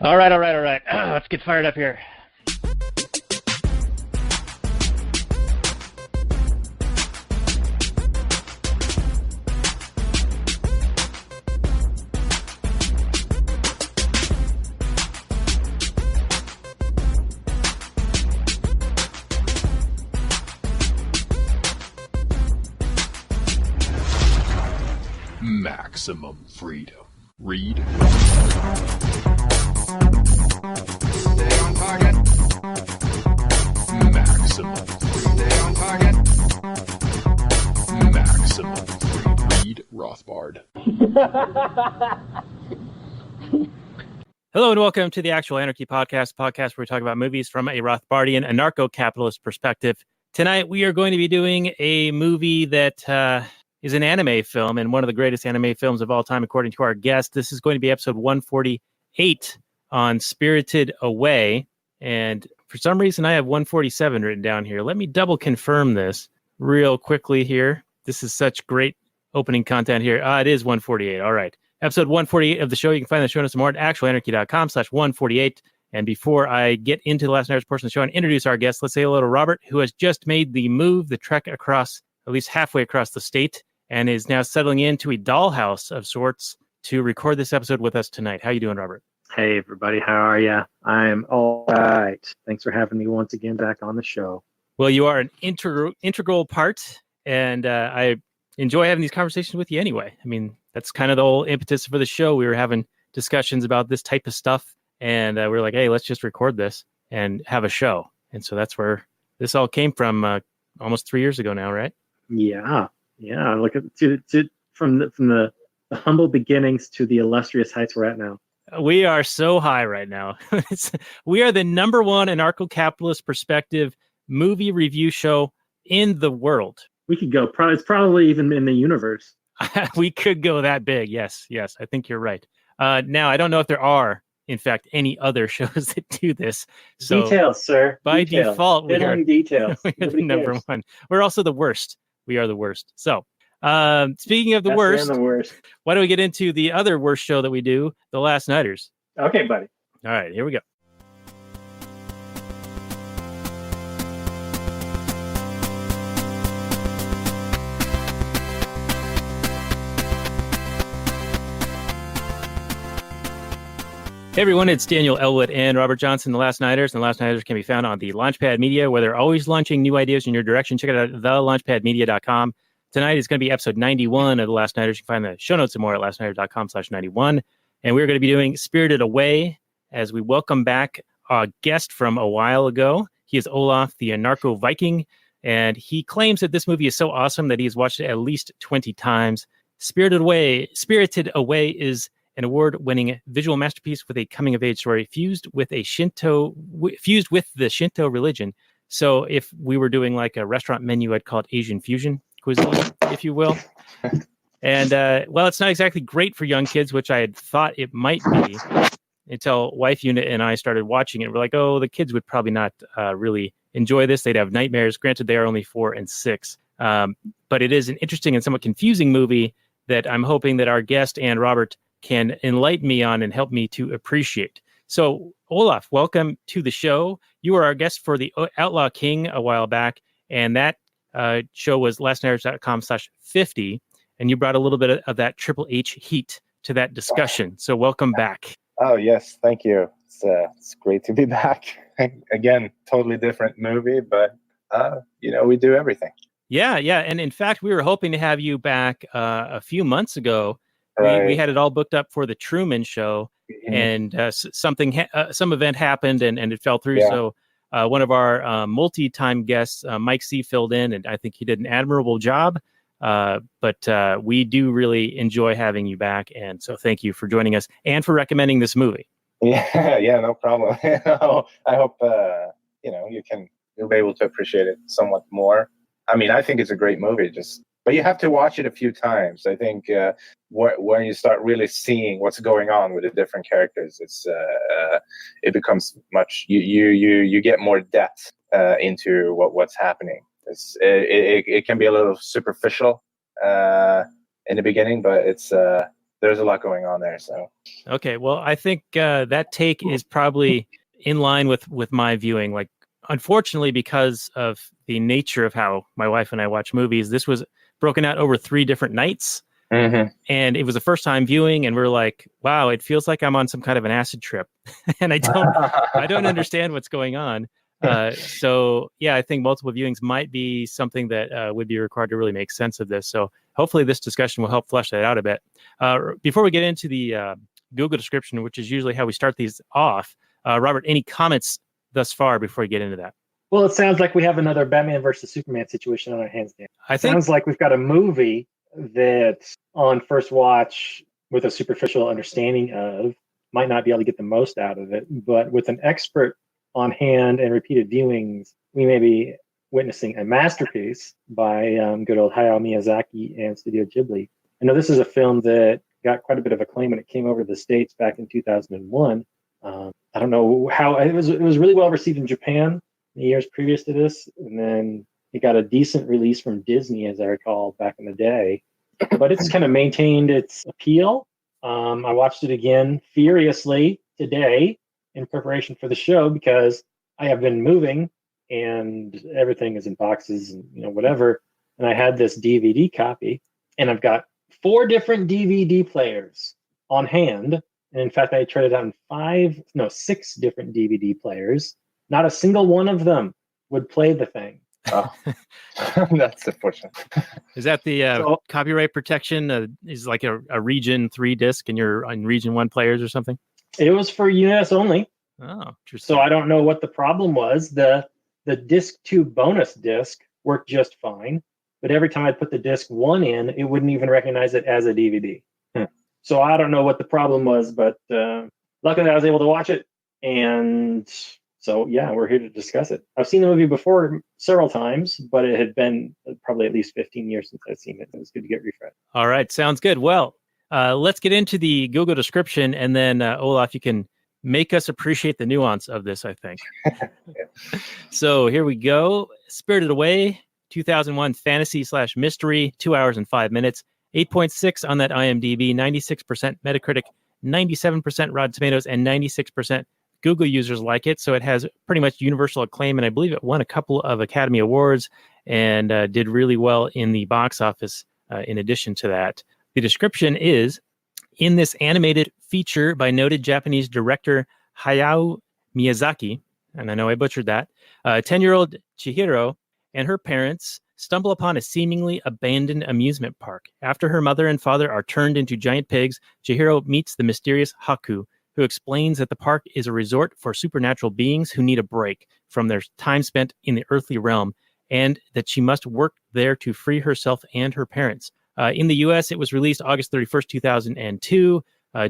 All right. Let's get fired up here. Maximum freedom. Read. Stay on target. Maximum. Stay on target. Maximum freedom. Read Rothbard. Hello and welcome to the Actual Anarchy podcast where we talk about movies from a Rothbardian anarcho-capitalist perspective. Tonight we are going to be doing a movie that is an anime film and one of the greatest anime films of all time, according to our guest. This is going to be episode 148 on Spirited Away. And for some reason, I have 147 written down here. Let me double confirm this real quickly here. This is such great opening content here. It is 148. All right. Episode 148 of the show. You can find the show notes more at actualanarchy.com/148. And before I get into the last night's portion of the show and introduce our guest, let's say hello to Robert, who has just made the move, the trek across, at least halfway across the state, and is now settling into a dollhouse of sorts to record this episode with us tonight. How you doing, Robert? Hey, everybody. How are you? I'm all right. Thanks for having me once again back on the show. Well, you are an integral part, and I enjoy having these conversations with you anyway. I mean, that's kind of the whole impetus for the show. We were having discussions about this type of stuff, and we were like, hey, let's just record this and have a show. And so that's where this all came from almost 3 years ago now, right? Yeah. Look at from the humble beginnings to the illustrious heights we're at now. We are so high right now. We are the number one anarcho-capitalist perspective movie review show in the world. We could go. It's probably even in the universe. We could go that big. Yes. I think you're right. Now, I don't know if there are, in fact, any other shows that do this. So details, sir. By default, we are details. we are the number one. We're also the worst. We are the worst. So, speaking of the worst, why don't we get into the other worst show that we do, The Last Nighters? Okay, buddy. All right, here we go. Hey everyone, it's Daniel Elwood and Robert Johnson, The Last Nighters. And The Last Nighters can be found on the Launchpad Media, where they're always launching new ideas in your direction. Check it out at thelaunchpadmedia.com. Tonight is going to be episode 91 of The Last Nighters. You can find the show notes and more at lastnighters.com/91. And we're going to be doing Spirited Away as we welcome back a guest from a while ago. He is Olof the Anarcho Viking, and he claims that this movie is so awesome that he has watched it at least 20 times. Spirited Away is an award-winning visual masterpiece with a coming-of-age story fused with the Shinto religion. So if we were doing like a restaurant menu, I'd call it Asian fusion cuisine, if you will. And well, it's not exactly great for young kids, which I had thought it might be until Wife Unit and I started watching it. We're like, oh, the kids would probably not really enjoy this. They'd have nightmares. Granted, they are only 4 and 6. But it is an interesting and somewhat confusing movie that I'm hoping that our guest and Robert can enlighten me on and help me to appreciate. So, Olof, welcome to the show. You were our guest for the Outlaw King a while back, and that show was lastnighters.com/50, and you brought a little bit of that Triple H heat to that discussion. So welcome back. Oh, yes. Thank you. It's great to be back. Again, totally different movie, but, we do everything. Yeah. And in fact, we were hoping to have you back a few months ago. Right. We had it all booked up for the Truman Show, and some event happened and it fell through. Yeah. So one of our multi-time guests, Mike C, filled in, and I think he did an admirable job. But we do really enjoy having you back, and so thank you for joining us and for recommending this movie. Yeah, no problem. I hope you'll be able to appreciate it somewhat more. I mean, I think it's a great movie. But you have to watch it a few times. I think when you start really seeing what's going on with the different characters, it becomes much. You get more depth into what's happening. It can be a little superficial in the beginning, but there's a lot going on there. So Okay, well, I think that take is probably in line with my viewing. Like, unfortunately, because of the nature of how my wife and I watch movies, this was broken out over 3 different nights. And it was the first time viewing, and we're like, wow, it feels like I'm on some kind of an acid trip. And I don't understand what's going on. So yeah, I think multiple viewings might be something that would be required to really make sense of this. So hopefully this discussion will help flesh that out a bit. Before we get into the Google description, which is usually how we start these off, Robert, any comments thus far before we get into that? Well, it sounds like we have another Batman versus Superman situation on our hands, Dan. Sounds like we've got a movie that on first watch with a superficial understanding of might not be able to get the most out of it, but with an expert on hand and repeated viewings, we may be witnessing a masterpiece by good old Hayao Miyazaki and Studio Ghibli. I know this is a film that got quite a bit of acclaim when it came over to the States back in 2001. I don't know how it was really well received in Japan in the years previous to this, and then it got a decent release from Disney, as I recall, back in the day. But it's kind of maintained its appeal. I watched it again furiously today in preparation for the show because I have been moving and everything is in boxes and whatever. And I had this DVD copy, and I've got 4 different DVD players on hand. And in fact, I tried it out in 6 different DVD players. Not a single one of them would play the thing. Oh, that's unfortunate. Is that the copyright protection? Is like a region 3 disc and you're on region 1 players or something? It was for US only. Oh, interesting. So I don't know what the problem was. The disc 2 bonus disc worked just fine, but every time I put the disc 1 in, it wouldn't even recognize it as a DVD. So I don't know what the problem was, but luckily I was able to watch it. And so, yeah, we're here to discuss it. I've seen the movie before several times, but it had been probably at least 15 years since I've seen it. It was good to get refreshed. All right. Sounds good. Well, let's get into the Google description, and then Olaf, you can make us appreciate the nuance of this, I think. So here we go. Spirited Away, 2001 fantasy/mystery, 2 hours and 5 minutes, 8.6 on that IMDb, 96% Metacritic, 97% Rotten Tomatoes, and 96% Google users like it. So it has pretty much universal acclaim, and I believe it won a couple of Academy Awards and did really well in the box office in addition to that. The description is, in this animated feature by noted Japanese director Hayao Miyazaki, and I know I butchered that, 10-year-old Chihiro and her parents stumble upon a seemingly abandoned amusement park. After her mother and father are turned into giant pigs, Chihiro meets the mysterious Haku, who explains that the park is a resort for supernatural beings who need a break from their time spent in the earthly realm, and that she must work there to free herself and her parents. In the U.S., it was released August 31st, 2002.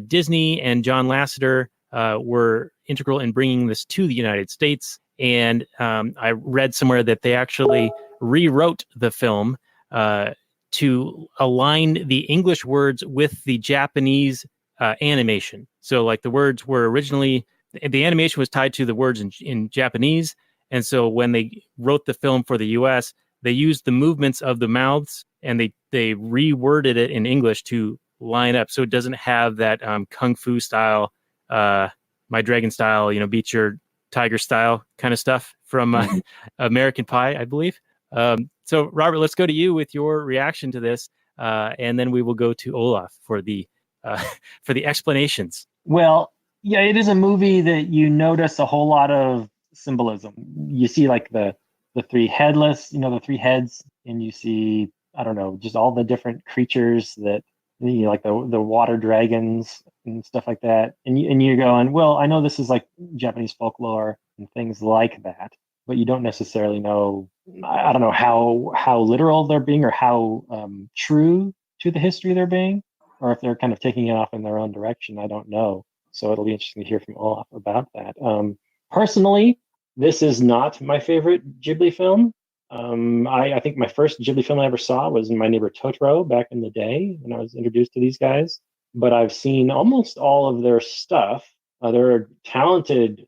Disney and John Lasseter were integral in bringing this to the United States. And I read somewhere that they actually rewrote the film to align the English words with the Japanese animation. So like the words were originally, the animation was tied to the words in Japanese. And so when they wrote the film for the US, they used the movements of the mouths and they reworded it in English to line up. So it doesn't have that Kung Fu style, my dragon style, beat your tiger style kind of stuff from American Pie, I believe. So Robert, let's go to you with your reaction to this. And then we will go to Olaf for the explanations. Well, yeah, it is a movie that you notice a whole lot of symbolism. You see like the 3 headless, the 3 heads, and you see, I don't know, just all the different creatures that, like the water dragons and stuff like that. And you're going, well, I know this is like Japanese folklore and things like that, but you don't necessarily know, I don't know how literal they're being or how true to the history they're being, or if they're kind of taking it off in their own direction. I don't know. So it'll be interesting to hear from Olaf about that. Personally, this is not my favorite Ghibli film. I think my first Ghibli film I ever saw was My Neighbor Totoro back in the day when I was introduced to these guys. But I've seen almost all of their stuff. They're a talented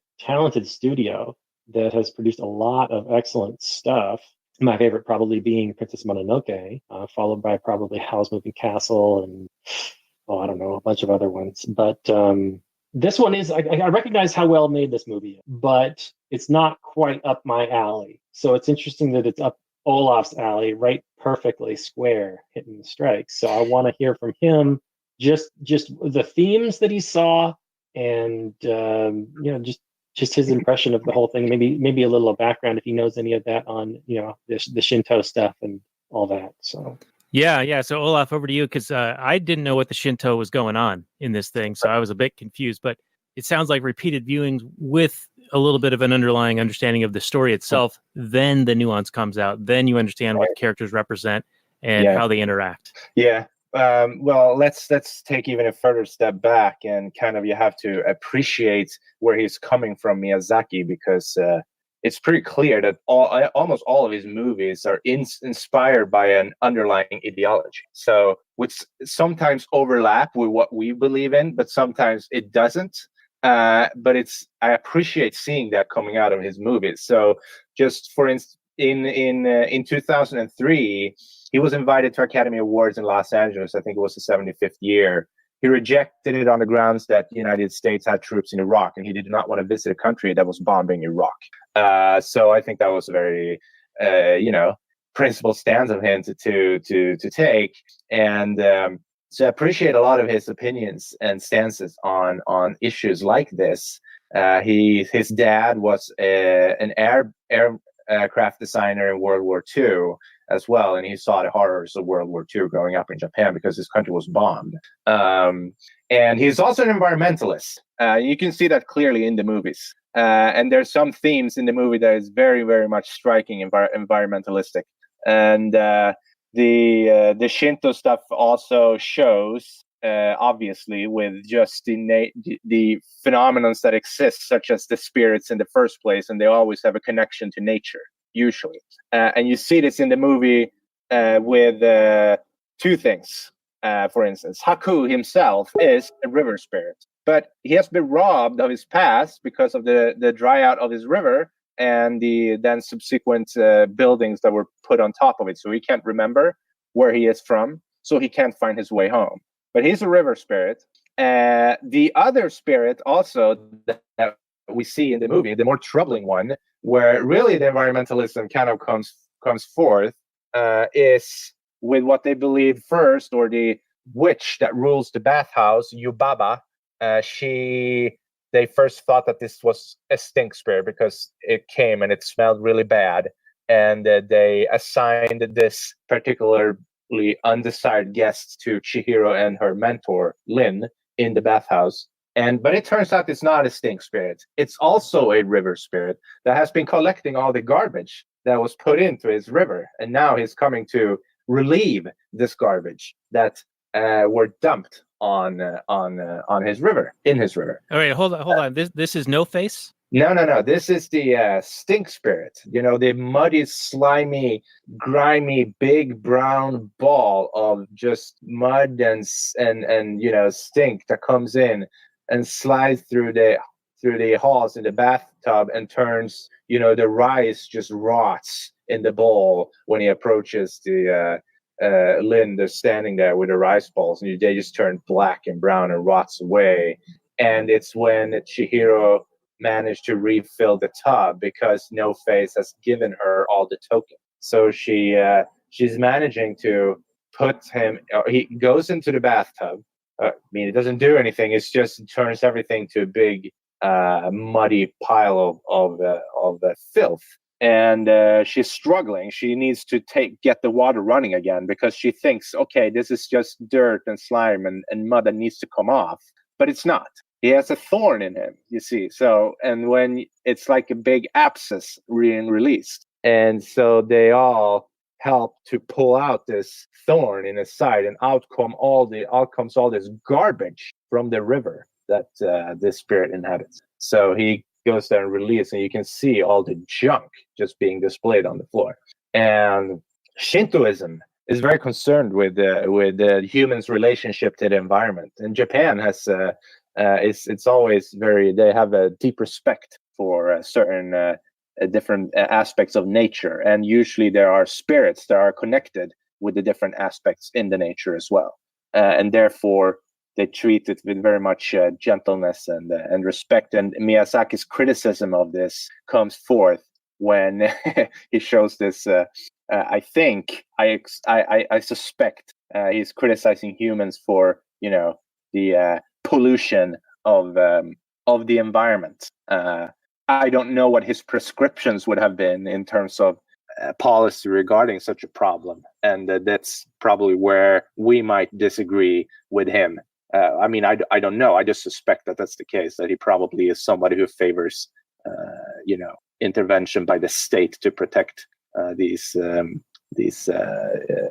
studio that has produced a lot of excellent stuff. My favorite probably being Princess Mononoke, followed by probably Howl's Moving Castle and I don't know, a bunch of other ones. But this one is, I recognize how well made this movie is, but it's not quite up my alley. So it's interesting that it's up Olaf's alley, right perfectly square, hitting the strikes. So I want to hear from him just the themes that he saw, and just his impression of the whole thing. Maybe a little of background if he knows any of that on the Shinto stuff and all that. So yeah. So Olaf, over to you, because I didn't know what the Shinto was going on in this thing, so I was a bit confused. But it sounds like repeated viewings with a little bit of an underlying understanding of the story itself. Then the nuance comes out. Then you understand what the characters represent and how they interact. Yeah. Well, let's take even a further step back, and kind of you have to appreciate where he's coming from, Miyazaki, because it's pretty clear that almost all of his movies are inspired by an underlying ideology. So which sometimes overlap with what we believe in, but sometimes it doesn't. But I appreciate seeing that coming out of his movies. So just for instance, in 2003, he was invited to Academy Awards in Los Angeles. I think it was the 75th year. He rejected it on the grounds that the United States had troops in Iraq, and he did not want to visit a country that was bombing Iraq. So I think that was a very, principled stance of him to take. And so I appreciate a lot of his opinions and stances on issues like this. His dad was an aircraft designer in World War II as well, and he saw the horrors of World War II growing up in Japan because his country was bombed. And he's also an environmentalist. You can see that clearly in the movies. And there's some themes in the movie that is very, very much striking environmentalistic. And the Shinto stuff also shows, obviously, with just the phenomena that exist, such as the spirits in the first place, and they always have a connection to nature, usually. And you see this in the movie with two things. For instance, Haku himself is a river spirit, but he has been robbed of his past because of the dry out of his river and the then subsequent buildings that were put on top of it. So he can't remember where he is from, so he can't find his way home. But he's a river spirit. The other spirit also that we see in the movie, the more troubling one, where really the environmentalism kind of comes forth, is with what they believe first, or the witch that rules the bathhouse, Yubaba. They first thought that this was a stink spirit because it came and it smelled really bad, and they assigned this particularly undesired guest to Chihiro and her mentor Lin in the bathhouse. But it turns out it's not a stink spirit. It's also a river spirit that has been collecting all the garbage that was put into his river, and now he's coming to relieve this garbage that were dumped on his river, in his river. All right, hold on. This is No Face? No. This is the stink spirit. The muddy, slimy, grimy, big brown ball of just mud and stink that comes in and slides through the halls in the bathtub and turns. The rice just rots in the bowl when he approaches the Lynn. They're standing there with the rice balls, and they just turn black and brown and rots away. And it's when Chihiro managed to refill the tub because No Face has given her all the tokens. So she's managing to put him. He goes into the bathtub. It doesn't do anything. It just turns everything to a big muddy pile of filth. And she's struggling. She needs to get the water running again because she thinks, okay, this is just dirt and slime and mud that needs to come off. But it's not. He has a thorn in him, you see. So, and when it's like a big abscess being released. And so they all help to pull out this thorn in his side, and out comes all this garbage from the river that this spirit inhabits. So he goes there and releases, and you can see all the junk just being displayed on the floor. And Shintoism is very concerned with the human's relationship to the environment. And Japan has it's always they have a deep respect for certain different aspects of nature, and usually there are spirits that are connected with the different aspects in the nature as well. And therefore, they treat it with very much gentleness and respect. And Miyazaki's criticism of this comes forth when he shows this. I suspect he's criticizing humans for the pollution of the environment. I don't know what his prescriptions would have been in terms of policy regarding such a problem, and that's probably where we might disagree with him. I mean, I don't know. I just suspect that that's the case, that he probably is somebody who favors, intervention by the state to protect these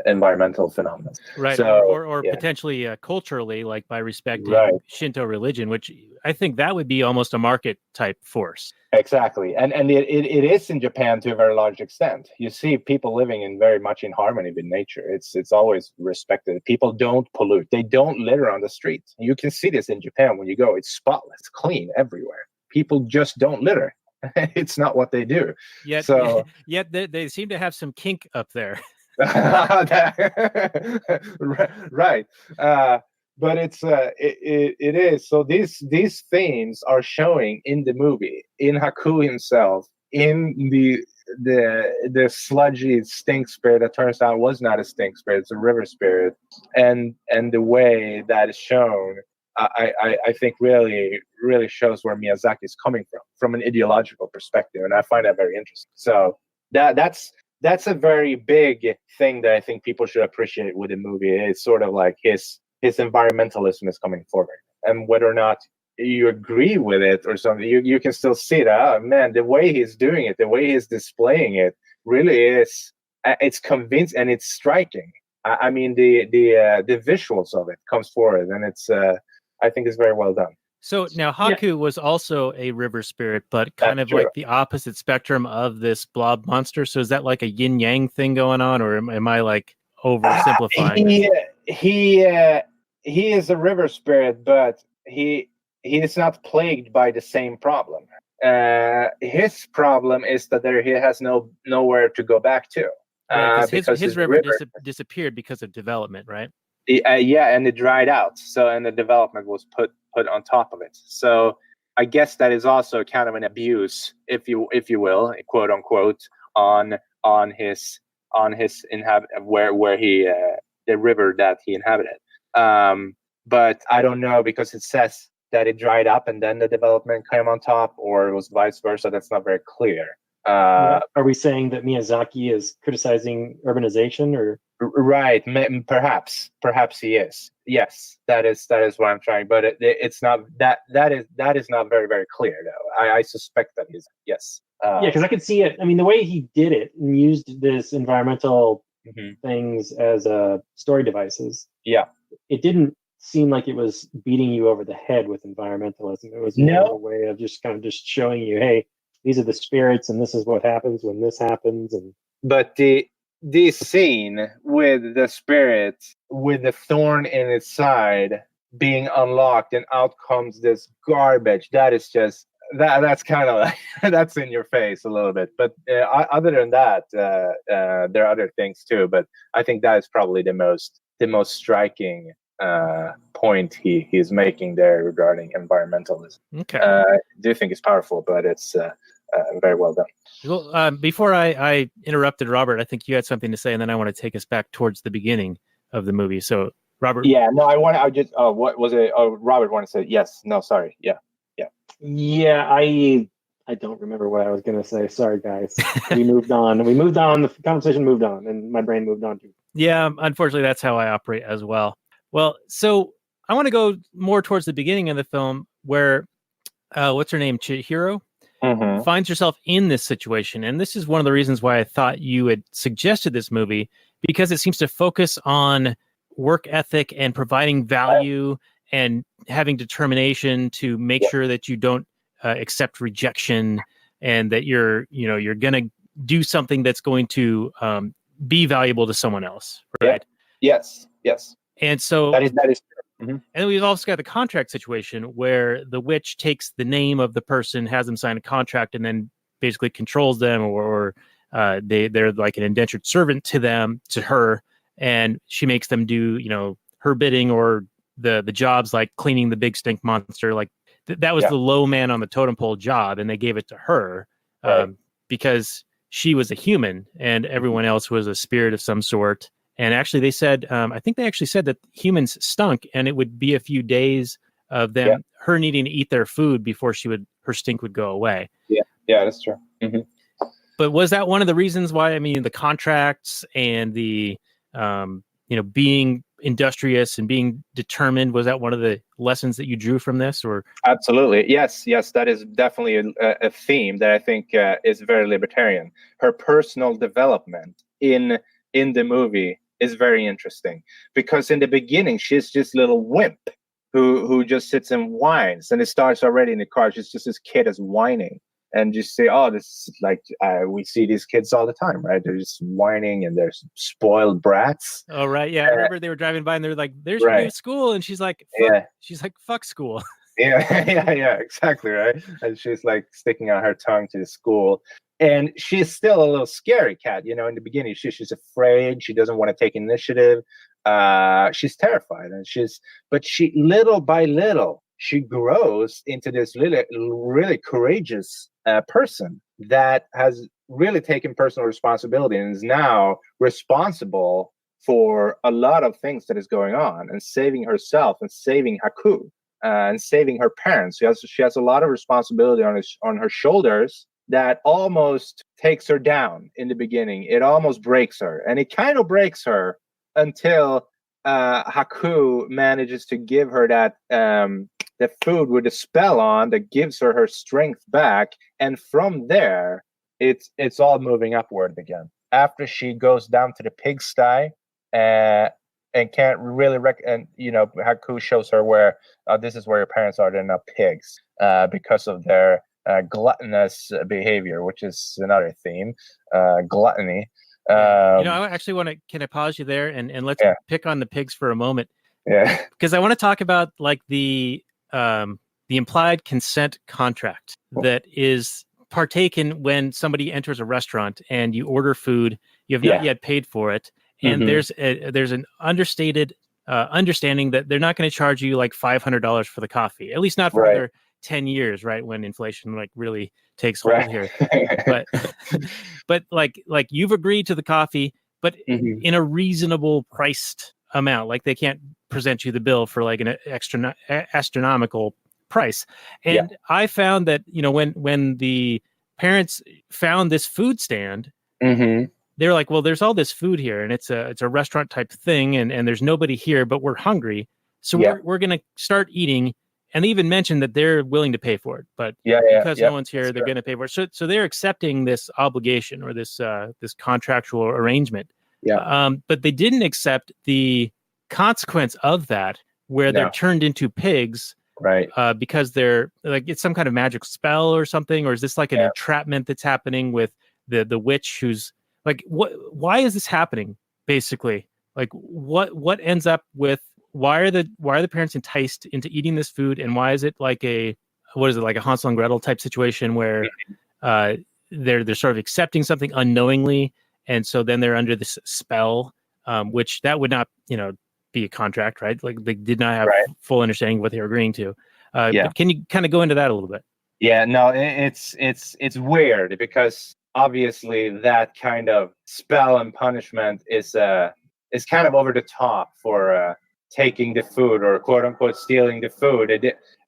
environmental phenomena. Right. So, or potentially culturally, like by respecting Shinto religion, which I think that would be almost a market type force. Exactly. And it is in Japan to a very large extent. You see people living in very much in harmony with nature. It's always respected. People don't pollute. They don't litter on the street. You can see this in Japan when you go. It's spotless, clean everywhere. People just don't litter. It's not what they do. Yet they seem to have some kink up there. Right. But it is. So these themes are showing in the movie, in Haku himself, in the sludgy stink spirit that turns out was not a stink spirit, it's a river spirit, and the way that is shown, I think really shows where Miyazaki is coming from an ideological perspective, and I find that very interesting. So that's a very big thing that I think people should appreciate with the movie. It's sort of like his environmentalism is coming forward, and whether or not you agree with it or something, you can still see that, oh man, the way he's doing it, the way he's displaying it really is, it's convincing and it's striking. I mean, the visuals of it comes forward, and it's I think it's very well done. So now Haku was also a river spirit, but kind of like the opposite spectrum of this blob monster. So is that like a yin yang thing going on, or am I like oversimplifying? He is a river spirit, but he is not plagued by the same problem. His problem is that he has nowhere to go back to. Because his river disappeared because of development, right? And it dried out. So, and the development was put on top of it. So I guess that is also kind of an abuse, if you will, quote unquote, on his where he the river that he inhabited. But I don't know, because it says that it dried up and then the development came on top, or it was vice versa. That's not very clear. Are we saying that Miyazaki is criticizing urbanization, or? Right, perhaps he is. Yes, that is what I'm trying. But it's not that is not very, very clear though. I suspect that he's yes. Because I could see it. I mean, the way he did it and used this environmental things as story devices. Yeah, it didn't seem like it was beating you over the head with environmentalism. It was more a way of just kind of just showing you, hey, these are the spirits, and this is what happens when this happens. But this scene with the spirit, with the thorn in its side being unlocked, and out comes this garbage. That is just that's kind of like that's in your face a little bit. But other than that, there are other things too. But I think that is probably the most striking point he's making there regarding environmentalism. Okay, I do think it's powerful, but it's very well done. Well, before I interrupted Robert, I think you had something to say, and then I want to take us back towards the beginning of the movie. So, Robert. Yeah, no, what was it? Oh, Robert wanted to say yes. No, sorry. Yeah. I don't remember what I was going to say. Sorry, guys. We moved on. The conversation moved on, and my brain moved on too. Yeah, unfortunately, that's how I operate as well. Well, so I want to go more towards the beginning of the film, where what's her name, Chihiro, finds herself in this situation. And this is one of the reasons why I thought you had suggested this movie, because it seems to focus on work ethic and providing value and having determination to make sure that you don't accept rejection, and that you're going to do something that's going to be valuable to someone else. Right? Yeah. Yes. And so that is true. Mm-hmm. And we've also got the contract situation where the witch takes the name of the person, has them sign a contract, and then basically controls them, or they're like an indentured servant to her, and she makes them do her bidding, or the jobs like cleaning the big stink monster, like that was the low man on the totem pole job, and they gave it to her because she was a human and everyone else was a spirit of some sort. And actually, they said, I think they actually said that humans stunk, and it would be a few days of them, her needing to eat their food before her stink would go away. Yeah, that's true. Mm-hmm. But was that one of the reasons why? I mean, the contracts and the, being industrious and being determined, was that one of the lessons that you drew from this? Or absolutely, yes, that is definitely a theme that I think is very libertarian. Her personal development in the movie is very interesting, because in the beginning she's just a little wimp who just sits and whines, and it starts already in the car. She's just this kid is whining, and just say, oh, this is like we see these kids all the time, right? They're just whining and they're spoiled brats. Oh right, yeah. I remember they were driving by and they're like, "There's your new school," and she's like, she's like, "Fuck school." yeah, exactly, right. And she's like sticking out her tongue to the school. And she's still a little scary cat, in the beginning. She's afraid. She doesn't want to take initiative. She's terrified, but she little by little she grows into this really courageous person that has really taken personal responsibility and is now responsible for a lot of things that is going on, and saving herself and saving Haku and saving her parents. She has a lot of responsibility on her shoulders that almost takes her down in the beginning. It almost breaks her, and it kind of breaks her until Haku manages to give her that the food with the spell on that gives her strength back, and from there it's all moving upward again. After she goes down to the pigsty and can't really Haku shows her where this is where your parents are. They're not pigs because of their gluttonous behavior, which is another theme, gluttony. I actually can I pause you there and let's pick on the pigs for a moment. Yeah, because I want to talk about like the implied consent contract that is partaken when somebody enters a restaurant and you order food, you have not yet paid for it, and there's an understated understanding that they're not going to charge you like $500 for the coffee, at least not for another 10 years, right? When inflation like really takes hold here. but like you've agreed to the coffee, but in a reasonable priced amount. Like they can't present you the bill for like an astronomical price. And I found that, when the parents found this food stand, they're like, well, there's all this food here and it's a restaurant type thing. And there's nobody here, but we're hungry. So we're going to start eating. And they even mentioned that they're willing to pay for it, but because no one's here, they're going to pay for it. So they're accepting this obligation or this contractual arrangement. But they didn't accept the consequence of that, where they're turned into pigs, right? Because they're like, it's some kind of magic spell or something, or is this like an entrapment that's happening with the witch who's like, why is this happening? Basically, like what ends up with. Why are the parents enticed into eating this food, and why is it like a Hansel and Gretel type situation where they're sort of accepting something unknowingly, and so then they're under this spell, which that would not be a contract, right? Like they did not have full understanding of what they were agreeing to. But can you kind of go into that a little bit? Yeah, no, it's weird because obviously that kind of spell and punishment is kind of over the top for. Taking the food or quote unquote stealing the food.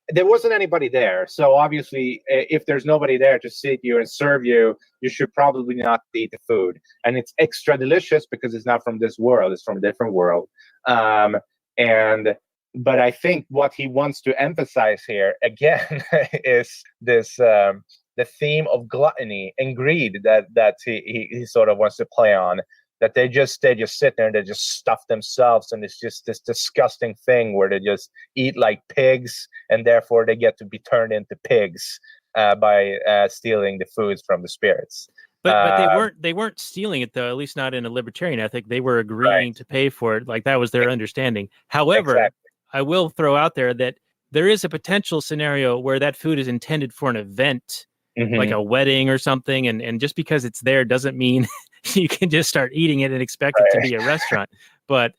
There wasn't anybody there. So obviously if there's nobody there to seat you and serve you, you should probably not eat the food. And it's extra delicious because it's not from this world. It's from a different world. But I think what he wants to emphasize here again is this, the theme of gluttony and greed that he sort of wants to play on. That they just sit there and they just stuff themselves, and it's just this disgusting thing where they just eat like pigs, and therefore they get to be turned into pigs by stealing the foods from the spirits. But they weren't stealing it though, at least not in a libertarian ethic. They were agreeing to pay for it, like that was their understanding. However, I will throw out there that there is a potential scenario where that food is intended for an event, like a wedding or something, and just because it's there doesn't mean you can just start eating it and expect it to be a restaurant. But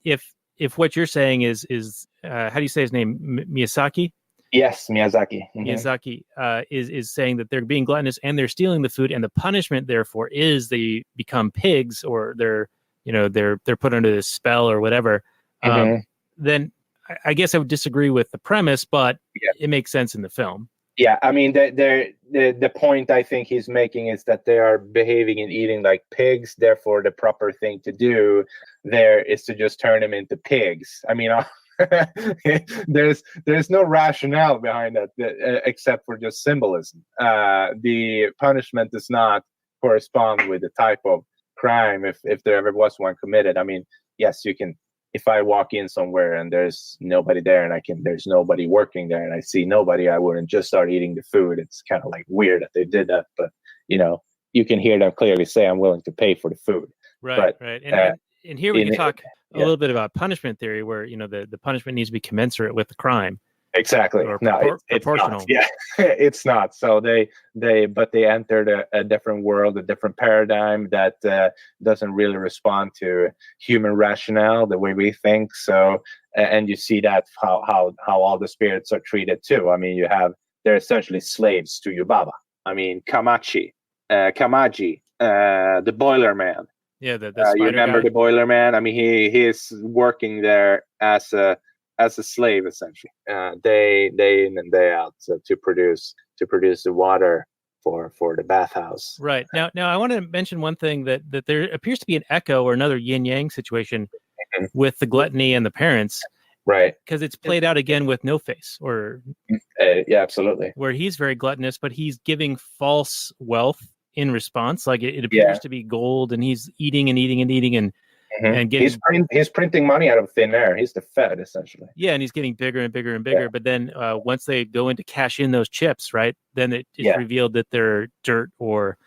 if what you're saying is how do you say his name? Miyazaki? Yes, Miyazaki. Miyazaki is saying that they're being gluttonous and they're stealing the food, and the punishment therefore is they become pigs, or they're put under this spell or whatever. Then I guess I would disagree with the premise, but it makes sense in the film. Yeah, I mean, the point I think he's making is that they are behaving and eating like pigs. Therefore, the proper thing to do there is to just turn them into pigs. I mean, there's no rationale behind that except for just symbolism. The punishment does not correspond with the type of crime, if there ever was one committed. I mean, yes, you can. If I walk in somewhere and there's nobody there and there's nobody working there and I see nobody, I wouldn't just start eating the food. It's kind of like weird that they did that, but you can hear them clearly say, "I'm willing to pay for the food." Right, right. And here we can talk a little bit about punishment theory, where the punishment needs to be commensurate with the crime. Exactly. Or it's proportional. not. Yeah, it's not. So they entered a different world, a different paradigm that doesn't really respond to human rationale the way we think. So, and you see that how all the spirits are treated too. I mean, they're essentially slaves to Yubaba. I mean, Kamaji, the Boiler Man. Yeah, the spider you remember guy? The Boiler Man? I mean, he is working there as a slave, essentially, day in and day out, to produce the water for the bathhouse. Right. Now I want to mention one thing, that there appears to be an echo or another yin yang situation with the gluttony and the parents. Right. Because it's played out again with No Face, or yeah, absolutely, where he's very gluttonous, but he's giving false wealth in response. Like it appears to be gold, and he's eating and eating and eating and getting. He's printing money out of thin air. He's the Fed, essentially. Yeah, and he's getting bigger and bigger and bigger. Yeah. But then once they go in to cash in those chips, right, then it is revealed that they're dirt or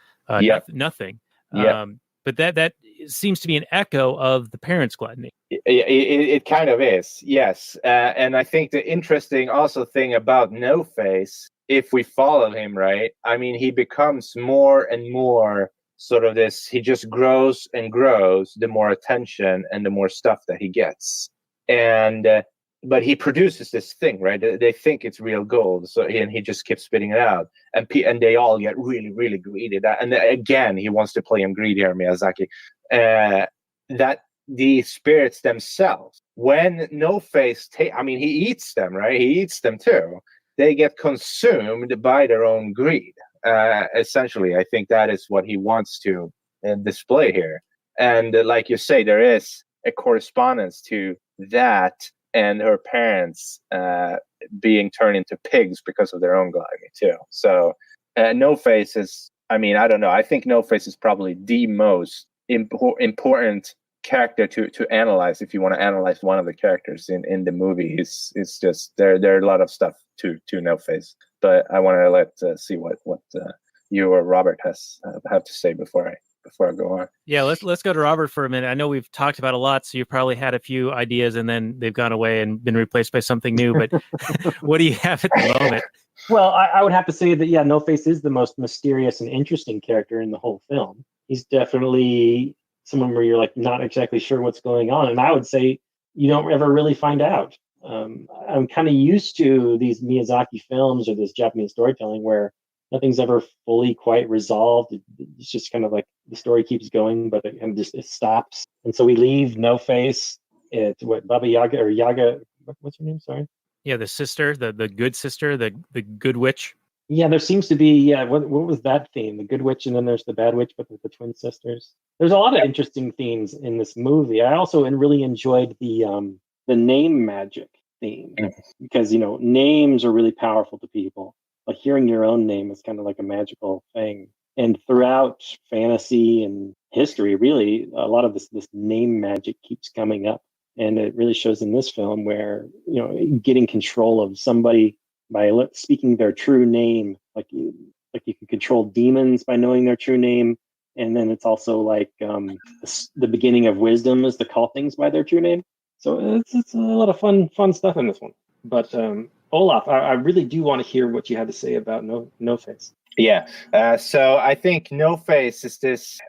nothing. Yeah. But that seems to be an echo of the parents' gluttony. It kind of is, yes. And I think the interesting also thing about No Face, if we follow him right, I mean, he becomes more and more sort of this. He just grows and grows the more attention and the more stuff that he gets. And but he produces this thing, right? They think it's real gold, so he just keeps spitting it out, and they all get really, really greedy. And again, he wants to play him greedy here, Miyazaki. That the spirits themselves, when No Face, he eats them, right? He eats them too. They get consumed by their own greed. Essentially, I think that is what he wants to display here. And like you say, there is a correspondence to that and her parents being turned into pigs because of their own gluttony too. So No Face is, I don't know. I think No Face is probably the most important character to analyze if you want to analyze one of the characters in the movie. It's just there are a lot of stuff to No Face, but I want to see what you or Robert have to say before I go on. Yeah, let's go to Robert for a minute. I know we've talked about a lot, so you've probably had a few ideas and then they've gone away and been replaced by something new, but what do you have at the moment? Well, I would have to say that, No Face is the most mysterious and interesting character in the whole film. He's definitely someone where you're like not exactly sure what's going on. And I would say you don't ever really find out. I'm kind of used to these Miyazaki films or this Japanese storytelling where nothing's ever fully quite resolved. It's just kind of like the story keeps going, but it stops. And so we leave No Face at Baba Yaga or Yaga. What's her name? Sorry. Yeah, the sister, the good sister, the good witch. Yeah, there seems to be. What was that theme? The good witch, and then there's the bad witch, but the twin sisters. There's a lot of interesting themes in this movie. I also really enjoyed the name magic theme because names are really powerful to people. Like hearing your own name is kind of like a magical thing. And throughout fantasy and history, really, a lot of this name magic keeps coming up. And it really shows in this film where, getting control of somebody by speaking their true name, like you can control demons by knowing their true name. And then it's also like the beginning of wisdom is to call things by their true name. So it's a lot of fun stuff in this one. But Olaf, I really do want to hear what you had to say about No Face. Yeah. So I think No Face is this.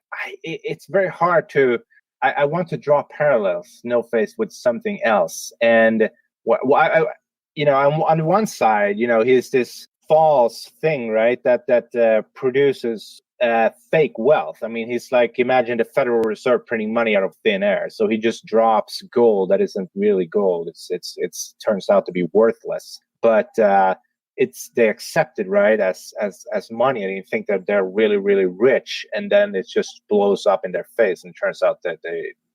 It's very hard to. I want to draw parallels, No Face, with something else, and on one side, he's this false thing, right? That produces fake wealth. I mean, he's like, imagine the Federal Reserve printing money out of thin air. So he just drops gold that isn't really gold. It's turns out to be worthless, but they accept it, right, as money, and you think that they're really, really rich, and then it just blows up in their face, and it turns out that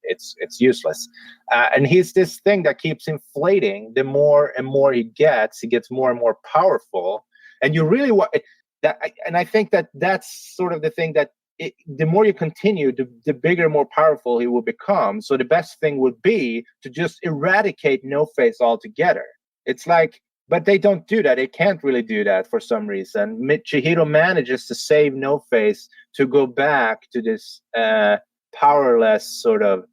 it's useless. And he's this thing that keeps inflating. The more and more he gets more and more powerful. And you really want that. And I think that's sort of the thing that the more you continue, the bigger, more powerful he will become. So the best thing would be to just eradicate No Face altogether. It's like, but they don't do that. They can't really do that for some reason. Chihiro manages to save No Face to go back to this powerless sort of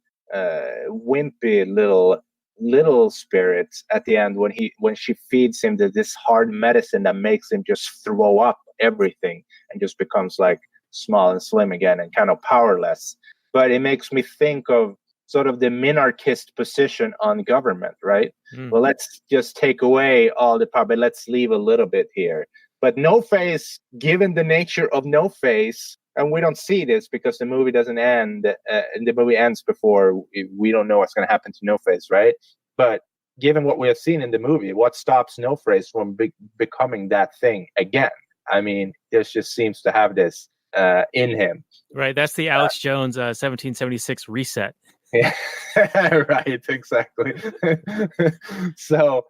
wimpy little spirit at the end when she feeds him this hard medicine that makes him just throw up everything and just becomes like small and slim again and kind of powerless. But it makes me think of sort of the minarchist position on government, right? Well, let's just take away all the power, but let's leave a little bit here. But No Face, given the nature of No Face, and we don't see this because the movie doesn't end, and the movie ends before we don't know what's going to happen to No Face, right? But given what we have seen in the movie, what stops No Face from becoming that thing again? I mean, there just seems to have this in him. Right. That's the Alex Jones 1776 reset. Yeah, right. Exactly. So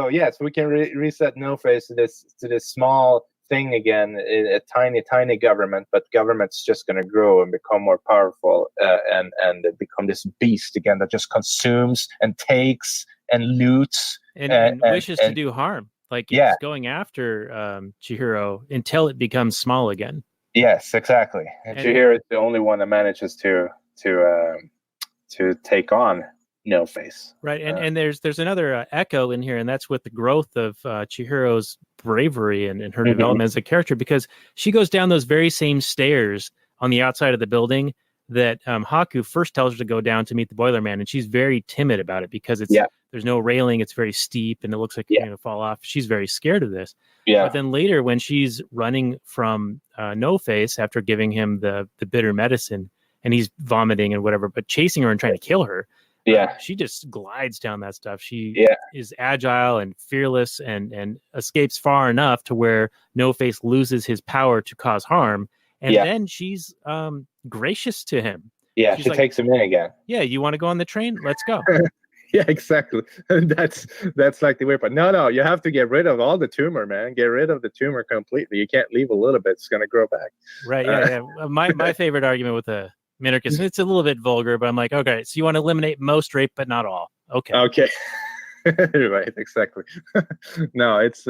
yes, we can reset No Face to this small thing again, a tiny government, but government's just going to grow and become more powerful and become this beast again that just consumes and takes and loots and wishes to do harm. Like it's going after Chihiro until it becomes small again. Yes, exactly. And Chihiro is the only one that manages to take on No Face. Right, and there's another echo in here, and that's with the growth of Chihiro's bravery and her development as a character, because she goes down those very same stairs on the outside of the building that Haku first tells her to go down to meet the Boilerman, and she's very timid about it because there's no railing, it's very steep, and it looks like you're going to fall off. She's very scared of this. Yeah. But then later, when she's running from No Face after giving him the bitter medicine, and he's vomiting and whatever, but chasing her and trying to kill her, she just glides down that stuff. She is agile and fearless and escapes far enough to where No Face loses his power to cause harm. And then she's gracious to him. Yeah, she takes him in again. Yeah, you want to go on the train? Let's go. Yeah, exactly. That's like the way. But no, you have to get rid of all the tumor, man. Get rid of the tumor completely. You can't leave a little bit; it's going to grow back. Right. Yeah. My favorite argument with the minarchist, it's a little bit vulgar, but I'm like, okay, so you want to eliminate most rape, but not all. Okay. Right. Exactly. No, it's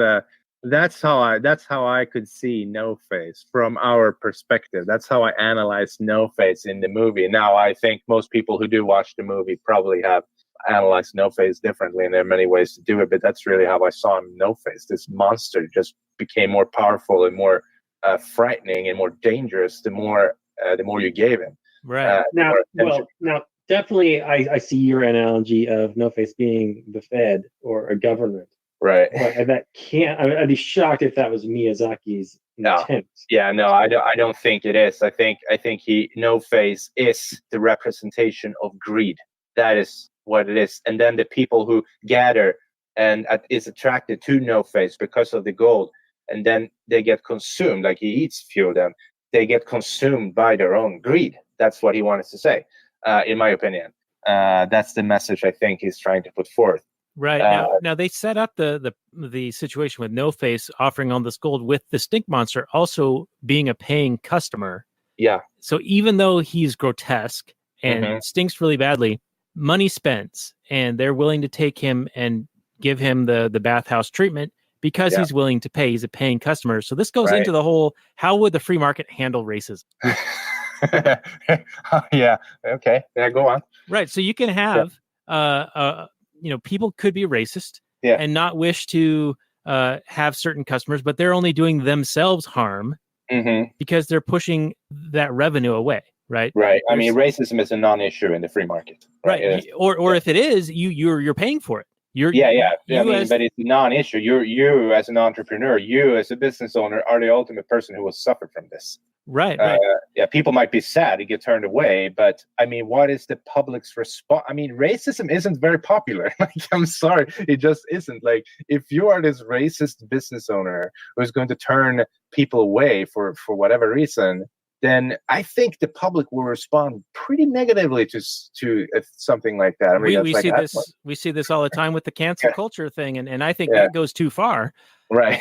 that's how I could see No Face from our perspective. That's how I analyzed No Face in the movie. Now, I think most people who do watch the movie probably have analyzed No Face differently, and there are many ways to do it, but that's really how I saw him. No Face, this monster, just became more powerful and more frightening and more dangerous the more you gave him. Right. Now, definitely I see your analogy of No Face being the Fed or a government. Right. But that can't. I'd be shocked if that was Miyazaki's intent. Yeah, no, I don't think it is. I think No Face is the representation of greed. That is what it is. And then the people who gather and is attracted to No Face because of the gold, and then they get consumed, like he eats a few of them. They get consumed by their own greed. That's what he wanted to say, in my opinion. That's the message I think he's trying to put forth. Right. Now they set up the situation with No Face offering all this gold with the Stink Monster also being a paying customer. Yeah. So even though he's grotesque and stinks really badly, money spent, and they're willing to take him and give him the bathhouse treatment because he's willing to pay. He's a paying customer. So this goes into the whole, how would the free market handle racism? Yeah. Okay. Yeah, go on. Right. So you can have people could be racist and not wish to have certain customers, but they're only doing themselves harm because they're pushing that revenue away, right? Right. Racism is a non-issue in the free market. Right. Or if it is, you're paying for it. But it's a non-issue. You as an entrepreneur, you as a business owner, are the ultimate person who will suffer from this. Right. People might be sad to get turned away, but I mean, what is the public's response? I mean, racism isn't very popular. Like, I'm sorry, it just isn't. Like, if you are this racist business owner who's going to turn people away for whatever reason, then I think the public will respond pretty negatively to something like that. I mean, we see this all the time with the cancel culture thing, and I think that goes too far. Right.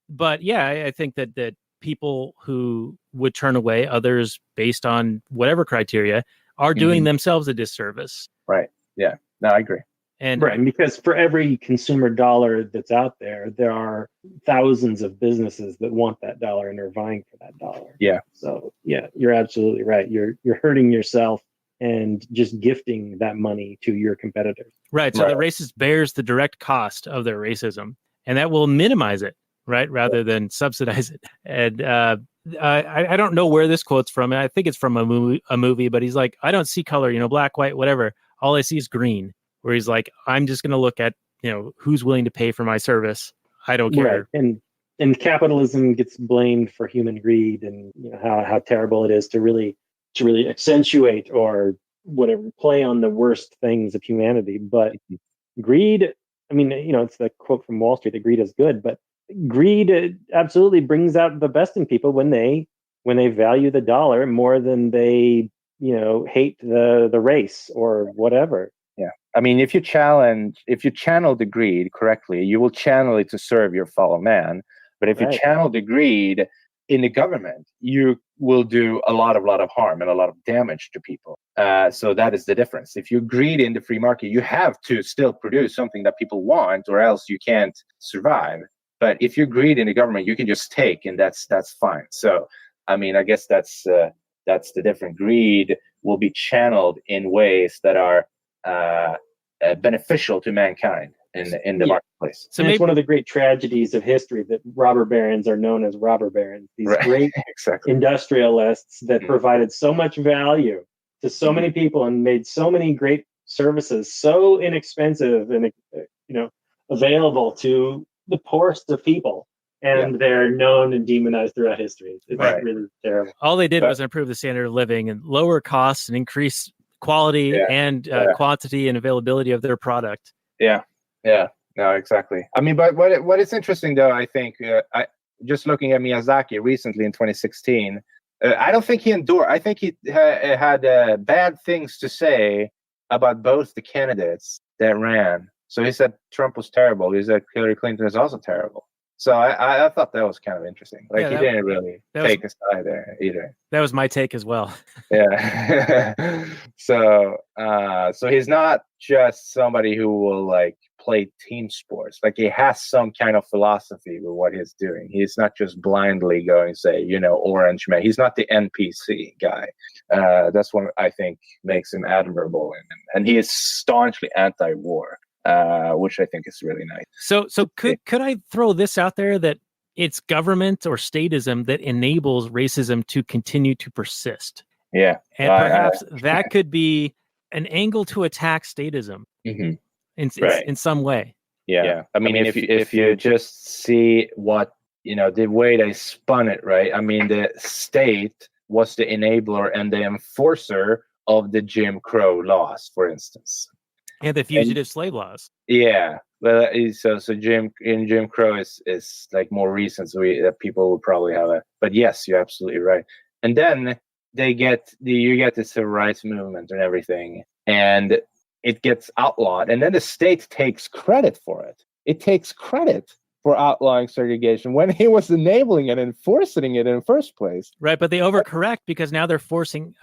But yeah, I think that people who would turn away others based on whatever criteria are doing themselves a disservice. Right. Yeah. No, I agree. And because for every consumer dollar that's out there, there are thousands of businesses that want that dollar and are vying for that dollar. Yeah. So yeah, you're absolutely right. You're hurting yourself and just gifting that money to your competitors. Right. So the racist bears the direct cost of their racism, and that will minimize it, right, rather than subsidize it. And I don't know where this quote's from. I think it's from a movie, but he's like, I don't see color, black, white, whatever. All I see is green. Where he's like, I'm just going to look at, who's willing to pay for my service. I don't care. Right. And capitalism gets blamed for human greed and how terrible it is to really accentuate or whatever, play on the worst things of humanity. But greed, I mean, it's the quote from Wall Street that greed is good, but greed absolutely brings out the best in people when they value the dollar more than they, hate the race or whatever. Yeah. I mean, if you channel the greed correctly, you will channel it to serve your fellow man. But if you channel the greed in the government, you will do a lot of harm and a lot of damage to people. So that is the difference. If you greed in the free market, you have to still produce something that people want, or else you can't survive. But if you greed in the government, you can just take, and that's fine. So, I mean, I guess that's the difference. Greed will be channeled in ways that are beneficial to mankind in the marketplace. So it's one of the great tragedies of history that robber barons are known as robber barons. These great industrialists that provided so much value to so many people and made so many great services so inexpensive and available to the poorest of people. And they're known and demonized throughout history. It's really terrible. All they did was improve the standard of living and lower costs and increase quality and quantity and availability of their product. No, exactly. I mean, but what is interesting though, I think, I just looking at Miyazaki recently in 2016, I don't think he endured. I think he had bad things to say about both the candidates that ran. So he said Trump was terrible. He said Hillary Clinton is also terrible. So I thought that was kind of interesting. Like, he didn't really take a side there either. That was my take as well. Yeah. So he's not just somebody who will like play team sports. Like, he has some kind of philosophy with what he's doing. He's not just blindly going, say, orange man. He's not the NPC guy. That's what I think makes him admirable. And he is staunchly anti-war. Which I think is really nice. So could I throw this out there, that it's government or statism that enables racism to continue to persist? Yeah. And perhaps that could be an angle to attack statism in some way. Yeah. I mean, if you just see what, the way they spun it, right? I mean, the state was the enabler and the enforcer of the Jim Crow laws, for instance. And the fugitive slave laws. Yeah, well, so Jim Crow is like more recent, so that people will probably have But yes, you're absolutely right. And then you get the civil rights movement and everything, and it gets outlawed, and then the state takes credit for it. It takes credit for outlawing segregation when he was enabling it and enforcing it in the first place. Right, but they overcorrect because now they're forcing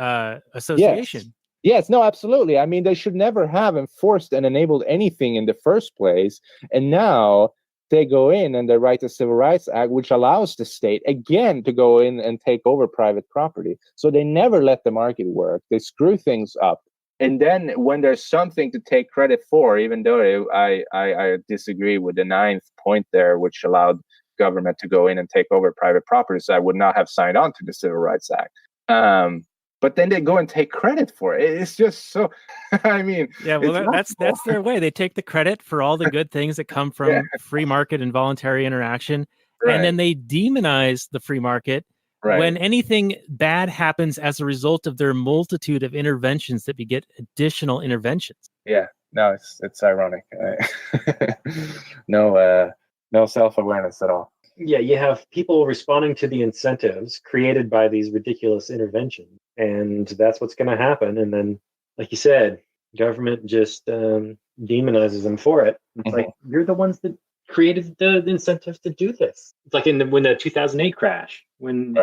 association. Yes, no, absolutely. I mean, they should never have enforced and enabled anything in the first place. And now they go in and they write the Civil Rights Act, which allows the state, again, to go in and take over private property. So they never let the market work. They screw things up. And then when there's something to take credit for, even though I disagree with the 9th point there, which allowed government to go in and take over private property, so I would not have signed on to the Civil Rights Act. but then they go and take credit for it. It's just so, I mean, yeah, well, that's their way. They take the credit for all the good things that come from free market and voluntary interaction, and then they demonize the free market when anything bad happens as a result of their multitude of interventions that beget additional interventions. Yeah, no, it's ironic. No self-awareness at all. Yeah, you have people responding to the incentives created by these ridiculous interventions, and that's what's going to happen. And then, like you said, government just demonizes them for it. It's like, you're the ones that created the incentives to do this. It's like when the 2008 crash, when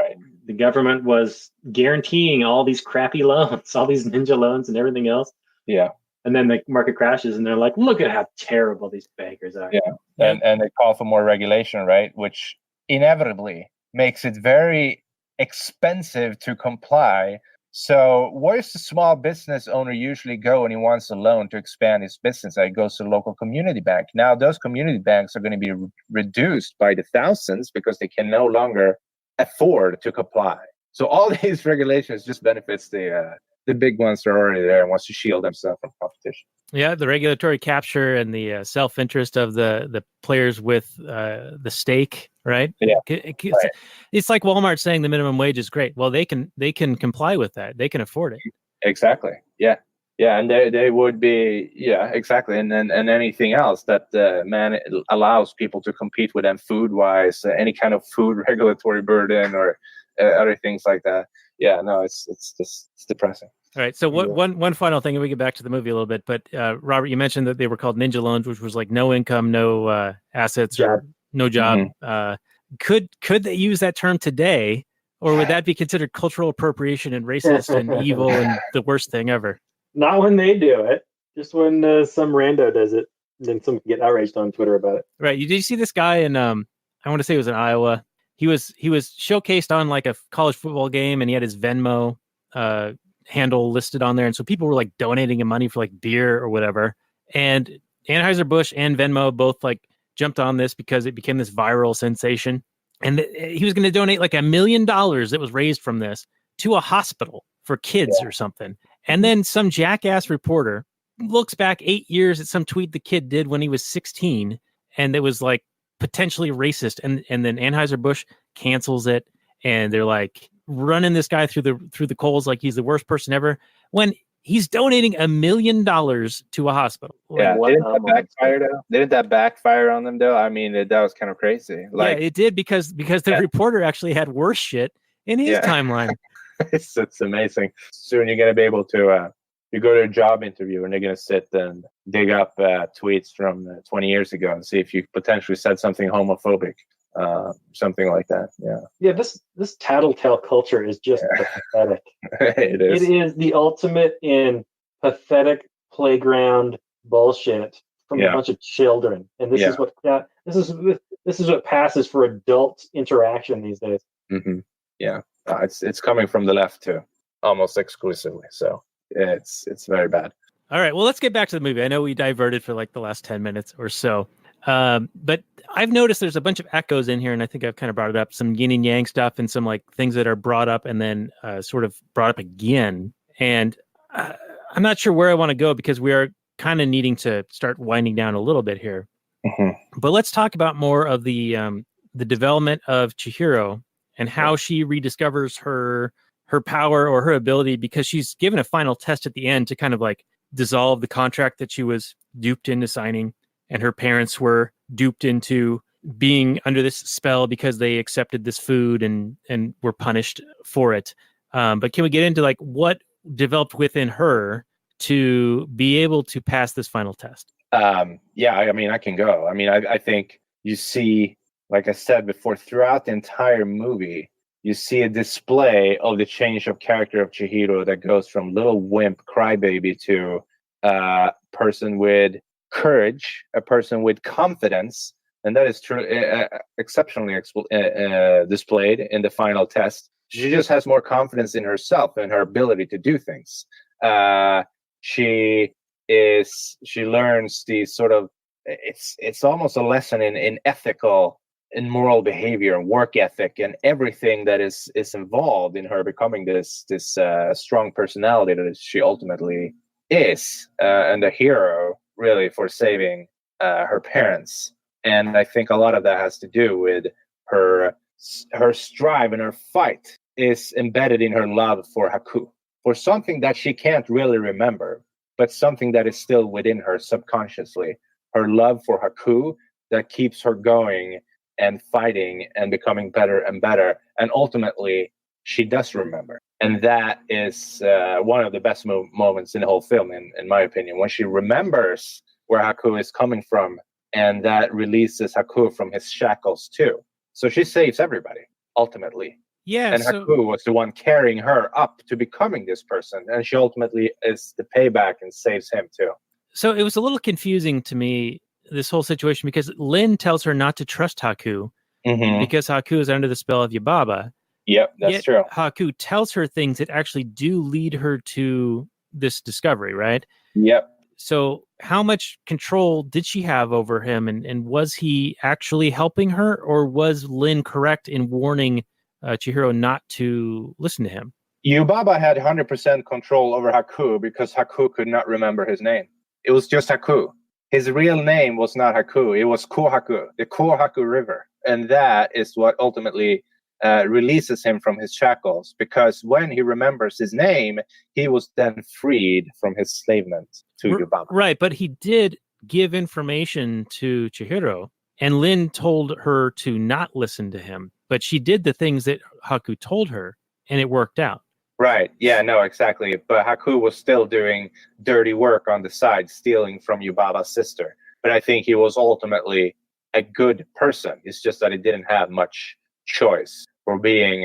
the government was guaranteeing all these crappy loans, all these ninja loans and everything else. Yeah. And then the market crashes, and they're like, "Look at how terrible these bankers are." Yeah, and they call for more regulation, right? Which inevitably makes it very expensive to comply. So where's the small business owner usually go when he wants a loan to expand his business? He goes to the local community bank. Now those community banks are going to be reduced by the thousands because they can no longer afford to comply. So all these regulations just benefits the big ones are already there and wants to shield themselves from competition. Yeah, the regulatory capture and the self-interest of the players with the stake, right? Yeah, it's like Walmart saying the minimum wage is great. Well, they can comply with that. They can afford it. Exactly. Yeah, and they would be exactly. And anything else that allows people to compete with them food-wise, any kind of food regulatory burden or other things like that. Yeah, no, it's depressing. All right. So one final thing, and we get back to the movie a little bit. But Robert, you mentioned that they were called ninja loans, which was like no income, no assets, or no job. Could they use that term today, or would that be considered cultural appropriation and racist and evil and the worst thing ever? Not when they do it. Just when some rando does it, then someone can get outraged on Twitter about it. Right. Did you see this guy in I want to say it was in Iowa. He was showcased on like a college football game, and he had his Venmo handle listed on there, and so people were like donating him money for like beer or whatever. And Anheuser-Busch and Venmo both like jumped on this because it became this viral sensation. And he was going to donate like $1 million that was raised from this to a hospital for kids or something. And then some jackass reporter looks back 8 years at some tweet the kid did when he was 16, and it was like potentially racist. And then Anheuser-Busch cancels it, and they're like running this guy through the coals like he's the worst person ever, when he's donating $1 million to a hospital. Yeah, didn't that backfire on them though? I mean, that was kind of crazy. Like, yeah, it did because the reporter actually had worse shit in his timeline. it's amazing. Soon you're gonna be able to you go to a job interview and they're gonna sit and dig up tweets from 20 years ago and see if you potentially said something homophobic. Something like that. Yeah, this tattletale culture is just pathetic. It is. It is the ultimate in pathetic playground bullshit from a bunch of children, and this is what passes for adult interaction these days. Yeah, it's coming from the left too, almost exclusively. So it's very bad. All right, well, let's get back to the movie. I know we diverted for like the last 10 minutes or so. But I've noticed there's a bunch of echoes in here, and I think I've kind of brought it up, some yin and yang stuff and some like things that are brought up and then sort of brought up again. And I'm not sure where I want to go because we are kind of needing to start winding down a little bit here. But let's talk about more of the development of Chihiro and how she rediscovers her power or her ability, because she's given a final test at the end to kind of like dissolve the contract that she was duped into signing. And her parents were duped into being under this spell because they accepted this food and were punished for it. But can we get into like what developed within her to be able to pass this final test? Yeah, I mean, I can go. I mean, I think you see, like I said before, throughout the entire movie, you see a display of the change of character of Chihiro that goes from little wimp crybaby to person with courage, a person with confidence, and that is true, exceptionally displayed in the final test. She just has more confidence in herself and her ability to do things. She learns these sort of, it's almost a lesson in ethical in moral behavior and work ethic and everything that is involved in her becoming this strong personality that she ultimately is, and a hero really for saving her parents. And I think a lot of that has to do with her strive and her fight is embedded in her love for Haku, for something that she can't really remember, but something that is still within her subconsciously. Her love for Haku that keeps her going and fighting and becoming better and better. And ultimately, she does remember. And that is one of the best moments in the whole film, in my opinion, when she remembers where Haku is coming from, and that releases Haku from his shackles too. So she saves everybody, ultimately. Yeah, and Haku was the one carrying her up to becoming this person. And she ultimately is the payback and saves him too. So it was a little confusing to me, this whole situation, because Lin tells her not to trust Haku because Haku is under the spell of Yubaba. Yep, that's true. Haku tells her things that actually do lead her to this discovery, right? Yep. So how much control did she have over him? And was he actually helping her, or was Lin correct in warning Chihiro not to listen to him? Yubaba had 100% control over Haku because Haku could not remember his name. It was just Haku. His real name was not Haku. It was Kohaku, the Kohaku River. And that is what ultimately releases him from his shackles, because when he remembers his name, he was then freed from his enslavement to Yubaba. Right, but he did give information to Chihiro, and Lin told her to not listen to him. But she did the things that Haku told her, and it worked out. Right. Yeah, no, exactly. But Haku was still doing dirty work on the side, stealing from Yubaba's sister. But I think he was ultimately a good person. It's just that he didn't have much choice for being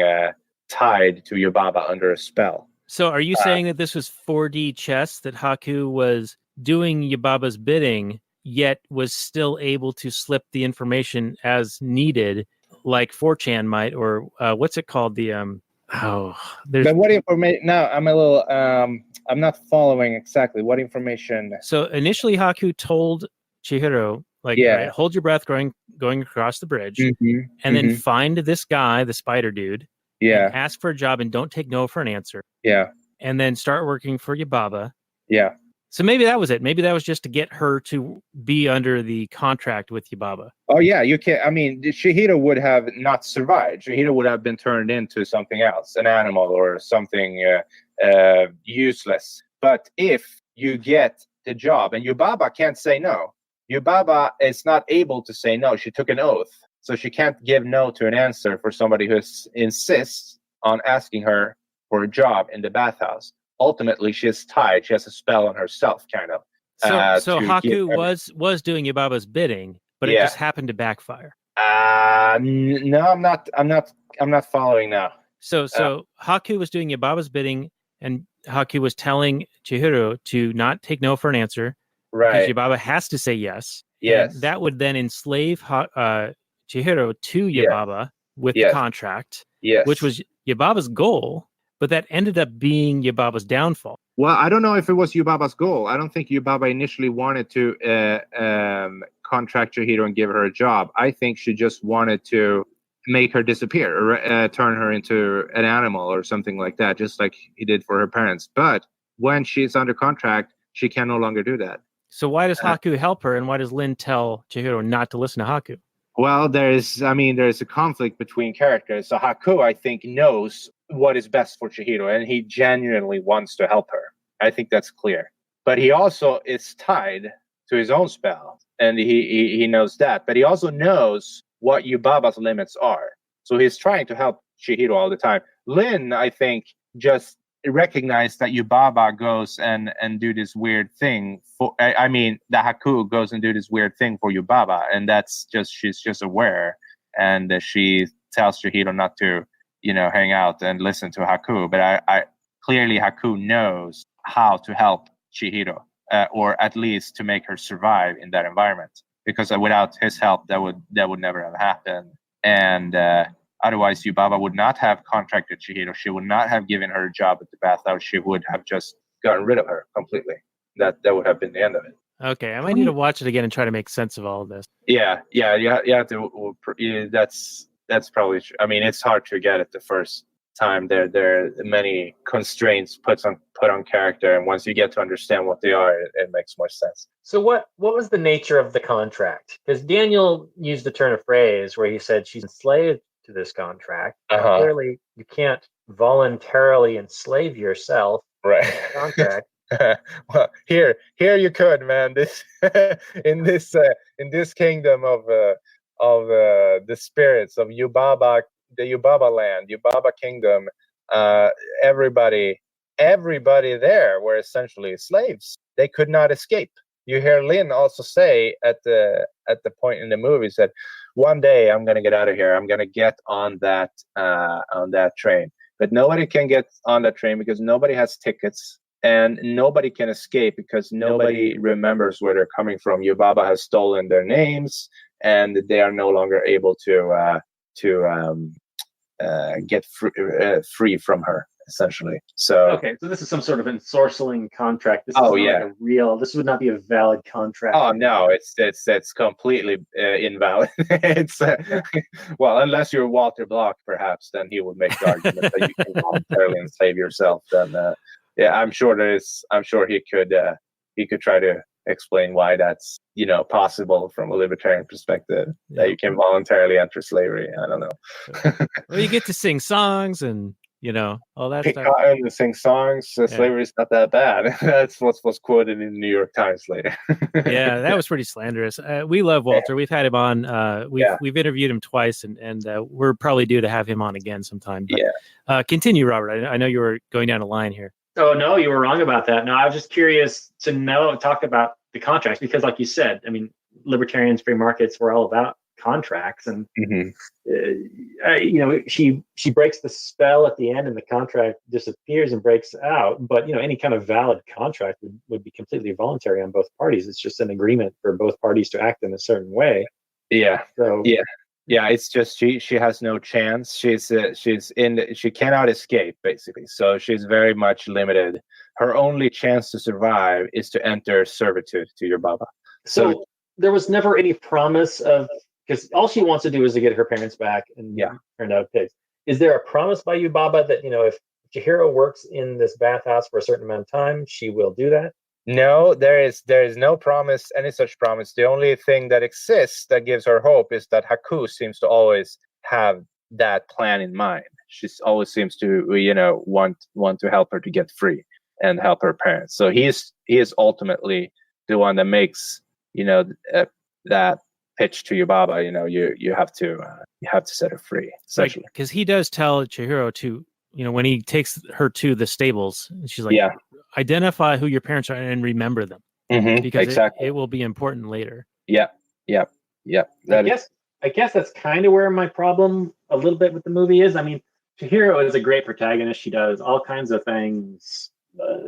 tied to Yubaba under a spell. So are you saying that this was 4D chess, that Haku was doing Yubaba's bidding, yet was still able to slip the information as needed, like 4chan might, or what's it called? But what information? No, I'm a little. I'm not following exactly what information. So initially, Haku told Chihiro, like, right, hold your breath going across the bridge, and then find this guy, the spider dude, and ask for a job and don't take no for an answer. Yeah. And then start working for Yubaba. Yeah. So maybe that was it. Maybe that was just to get her to be under the contract with Yubaba. Oh, yeah, you can't. I mean, Chihiro would have not survived. Chihiro would have been turned into something else, an animal or something useless. But if you get the job, and Yubaba can't say no. Yubaba is not able to say no. She took an oath. So she can't give no to an answer for somebody who insists on asking her for a job in the bathhouse. Ultimately, she is tied. She has a spell on herself, kind of. So Haku was doing Yubaba's bidding, but it just happened to backfire. No, I'm not following now. So Haku was doing Yubaba's bidding, and Haku was telling Chihiro to not take no for an answer. Right. Because Yubaba has to say yes. Yes. And that would then enslave Chihiro to Yubaba with the contract, which was Yubaba's goal, but that ended up being Yubaba's downfall. Well, I don't know if it was Yubaba's goal. I don't think Yubaba initially wanted to contract Chihiro and give her a job. I think she just wanted to make her disappear or turn her into an animal or something like that, just like he did for her parents. But when she's under contract, she can no longer do that. So why does Haku help her, and why does Lin tell Chihiro not to listen to Haku? Well, there's a conflict between characters. So Haku, I think, knows what is best for Chihiro, and he genuinely wants to help her. I think that's clear. But he also is tied to his own spell, and he knows that. But he also knows what Yubaba's limits are. So he's trying to help Chihiro all the time. Lin, I think, just recognized that Yubaba goes and do this weird thing that Haku goes and do this weird thing for Yubaba, and she's just aware, and she tells Chihiro not to, hang out and listen to Haku. But I clearly Haku knows how to help Chihiro, or at least to make her survive in that environment, because without his help, that would never have happened. And otherwise, Yubaba would not have contracted Chihiro. She would not have given her a job at the bathhouse. She would have just gotten rid of her completely. That would have been the end of it. Okay, I might need to watch it again and try to make sense of all of this. Yeah, you have to. That's probably true. I mean, it's hard to get it the first time. There are many constraints put on character, and once you get to understand what they are, it makes more sense. So what was the nature of the contract? Because Daniel used a turn of phrase where he said she's enslaved to this contract. Clearly, you can't voluntarily enslave yourself. Right. To the contract. Well, here you could, man. This in this kingdom of the spirits of Yubaba, the Yubaba land, Yubaba kingdom. Everybody there were essentially slaves. They could not escape. You hear Lynn also say at the point in the movie that one day I'm going to get out of here. I'm going to get on that train, but nobody can get on that train because nobody has tickets. And nobody can escape because nobody remembers where they're coming from. Yubaba has stolen their names, and they are no longer able to get free from her, essentially. So okay, so this is some sort of ensorceling contract. This this would not be a valid contract. Oh no, it's completely invalid. It's well, unless you're Walter Block, perhaps, then he would make the argument that you can voluntarily enslave yourself. Then. Yeah, I'm sure he could try to explain why that's possible from a libertarian perspective, that you can voluntarily enter slavery. I don't know. Well, you get to sing songs and all that stuff. And sing songs. Slavery's not that bad. That's what was quoted in the New York Times later. Yeah, that was pretty slanderous. We love Walter. We've had him on. We've interviewed him twice, and we're probably due to have him on again sometime. But, continue, Robert. I know you were going down a line here. Oh, no, you were wrong about that. No, I was just curious to talk about the contracts, because like you said, I mean, libertarians, free markets, were all about contracts. And, she breaks the spell at the end and the contract disappears and breaks out. But, any kind of valid contract would be completely voluntary on both parties. It's just an agreement for both parties to act in a certain way. Yeah. So, yeah, it's just she has no chance. She cannot escape, basically. So she's very much limited. Her only chance to survive is to enter servitude to Yubaba. So there was never any promise of, because all she wants to do is to get her parents back and turn out pigs. Is there a promise by Yubaba that if Chihiro works in this bathhouse for a certain amount of time, she will do that? No, there is no promise, any such promise. The only thing that exists that gives her hope is that Haku seems to always have that plan in mind. She always seems to, want to help her to get free and help her parents. So he is ultimately the one that makes, that pitch to Yubaba. You have to set her free, essentially. Because he does tell Chihiro to, when he takes her to the stables, she's like, identify who your parents are and remember them, because it will be important later. Yeah. I guess that's kind of where my problem a little bit with the movie is. I mean, Chihiro is a great protagonist. She does all kinds of things.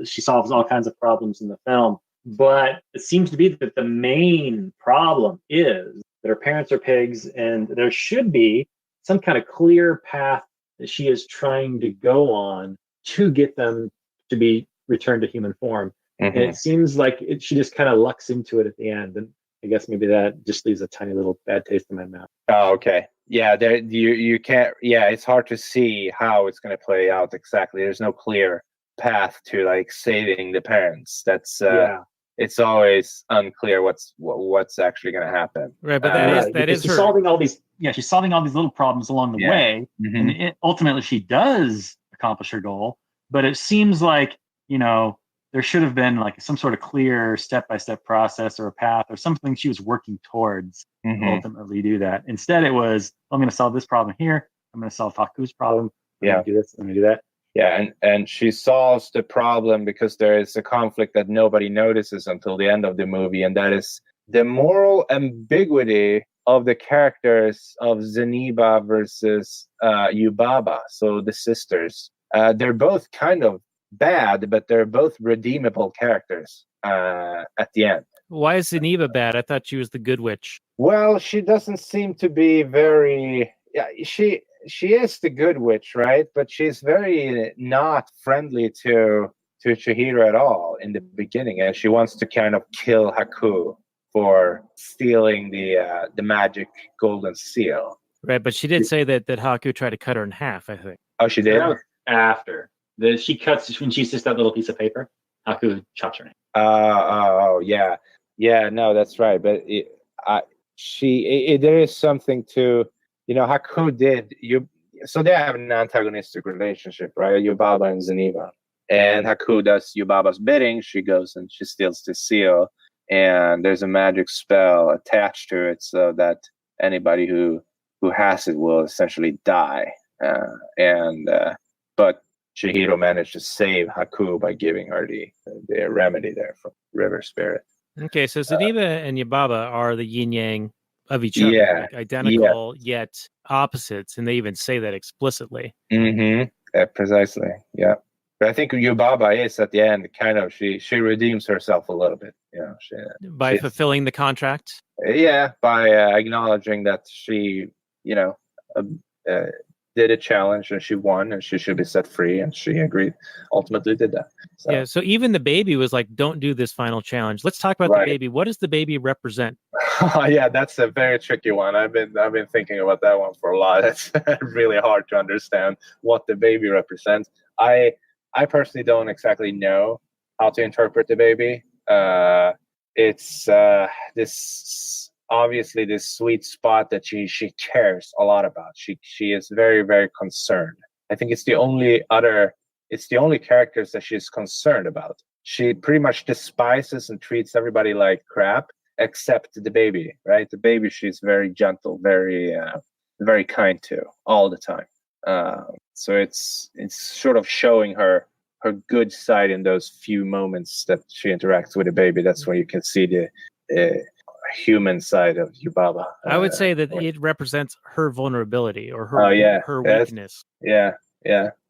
She solves all kinds of problems in the film. But it seems to be that the main problem is that her parents are pigs, and there should be some kind of clear path that she is trying to go on to get them to be returned to human form. And it seems like she just kind of lucks into it at the end. And I guess maybe that just leaves a tiny little bad taste in my mouth. Oh, okay. Yeah, you can't. Yeah, it's hard to see how it's going to play out exactly. There's no clear path to saving the parents. That's it's always unclear what's actually going to happen. Right, but that is she's her solving all these. Yeah, she's solving all these little problems along the way, and ultimately she does accomplish her goal. But it seems like there should have been some sort of clear step-by-step process or a path or something she was working towards to ultimately do that. Instead, it was, I'm going to solve this problem here. I'm going to solve Haku's problem. I'm going to do this. I'm going to do that. Yeah, and she solves the problem because there is a conflict that nobody notices until the end of the movie, and that is the moral ambiguity of the characters of Zeniba versus Yubaba, so the sisters. They're both kind of bad, but they're both redeemable characters at the end. Why is Zeniba bad? I thought she was the good witch. Well, she doesn't seem to be very... Yeah, she is the good witch, right? But she's very not friendly to Chihiro at all in the beginning, and she wants to kind of kill Haku for stealing the magic golden seal. Right, but she did say that Haku tried to cut her in half, I think. Oh, she did? That was after. She cuts when she sees that little piece of paper. Haku chops her name. Oh, yeah. Yeah, no, that's right. But there is something to, Haku did. So they have an antagonistic relationship, right? Yubaba and Zeniba. And Haku does Yubaba's bidding. She goes and she steals the seal. And there's a magic spell attached to it so that anybody who has it will essentially die. But Chihiro managed to save Haku by giving her the remedy there from River Spirit. Okay, so Zeniba and Yubaba are the yin yang of each other, like identical yet opposites, and they even say that explicitly. Precisely, yeah. But I think Yubaba is at the end kind of she redeems herself a little bit, by fulfilling the contract. Yeah, by acknowledging that she, did a challenge and she won and she should be set free, and she agreed. Ultimately, did that. So. Yeah. So even the baby was like, "Don't do this final challenge." Let's talk about the baby. What does the baby represent? Yeah, that's a very tricky one. I've been thinking about that one for a lot. It's really hard to understand what the baby represents. I personally don't exactly know how to interpret the baby. It's this obviously this sweet spot that she cares a lot about. She is very, very concerned. I think it's the only characters that she's concerned about. She pretty much despises and treats everybody like crap except the baby, right? The baby she's very gentle, very very kind to all the time. So it's sort of showing her good side in those few moments that she interacts with the baby. That's when you can see the human side of Yubaba. I would say that it represents her vulnerability or her weakness. Yeah.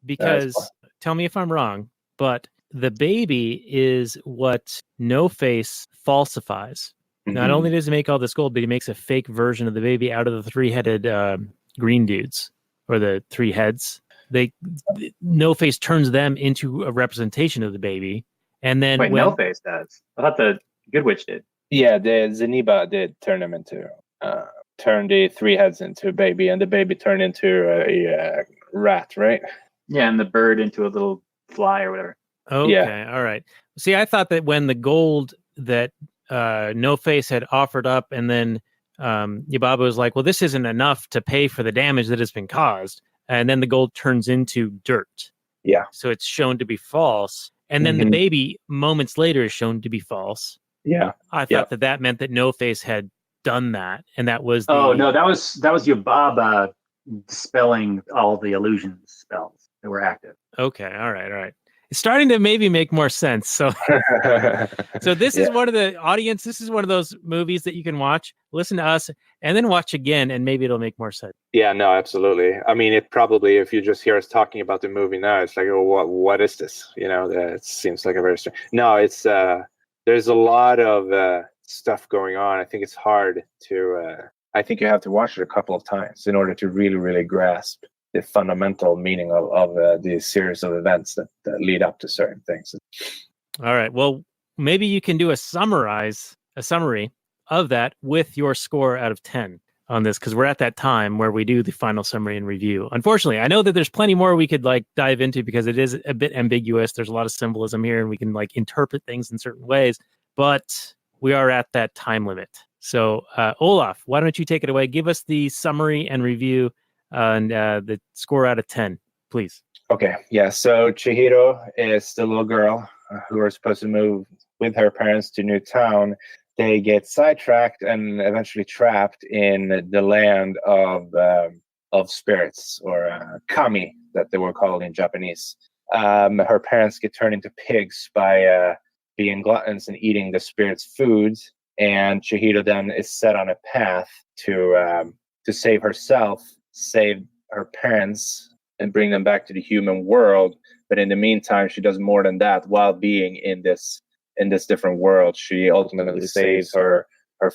Because tell me if I'm wrong, but the baby is what No Face falsifies. Not only does he make all this gold, but he makes a fake version of the baby out of the three-headed green dudes, or the three heads. No Face turns them into a representation of the baby, and then No Face does. I thought the Good Witch did. Yeah, the Zeniba did turn them into turn the three heads into a baby, and the baby turned into a rat, right? Yeah, and the bird into a little fly or whatever. Okay, all right. See, I thought that when the gold that No Face had offered up, and then Yubaba was like, "Well, this isn't enough to pay for the damage that has been caused," and then the gold turns into dirt. Yeah. So it's shown to be false, and then the baby moments later is shown to be false. Yeah. I thought that meant that No Face had done that, and that was no, that was Yubaba dispelling all the illusion spells that were active. Okay, all right. It's starting to maybe make more sense. So this is one of the audience. This is one of those movies that you can watch, listen to us, and then watch again, and maybe it'll make more sense. Yeah, no, absolutely. I mean, it probably, if you just hear us talking about the movie now, it's like, oh, what is this? It seems like a very strange. No, it's there's a lot of stuff going on. I think it's hard to. I think you have to watch it a couple of times in order to really, really grasp the fundamental meaning of the series of events that lead up to certain things. All right. Well, maybe you can do a summary of that with your score out of 10 on this, because we're at that time where we do the final summary and review. Unfortunately, I know that there's plenty more we could dive into because it is a bit ambiguous. There's a lot of symbolism here, and we can interpret things in certain ways, but we are at that time limit. So, Olaf, why don't you take it away? Give us the summary and review and the score out of 10, please. Okay. Yeah. So Chihiro is the little girl who are supposed to move with her parents to new town. They get sidetracked and eventually trapped in the land of spirits, or kami, that they were called in Japanese. Her parents get turned into pigs by being gluttons and eating the spirits' foods, and Chihiro then is set on a path to save herself, save her parents, and bring them back to the human world. But in the meantime, she does more than that while being in this different world. She ultimately saves her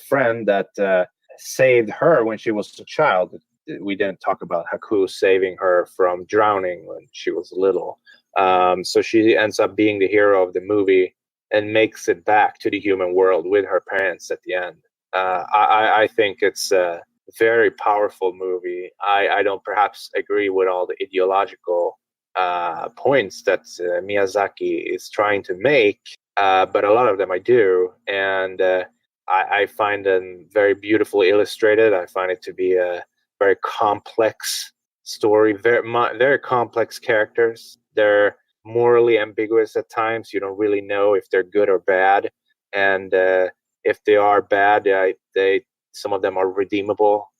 friend that saved her when she was a child. We didn't talk about Haku saving her from drowning when she was little. So she ends up being the hero of the movie and makes it back to the human world with her parents at the end. I think it's a very powerful movie. I don't perhaps agree with all the ideological points that Miyazaki is trying to make, but a lot of them I do. And I find them very beautifully illustrated. I find it to be a very complex story, very complex characters. They're morally ambiguous at times. You don't really know if they're good or bad, and if they are bad, they some of them are redeemable.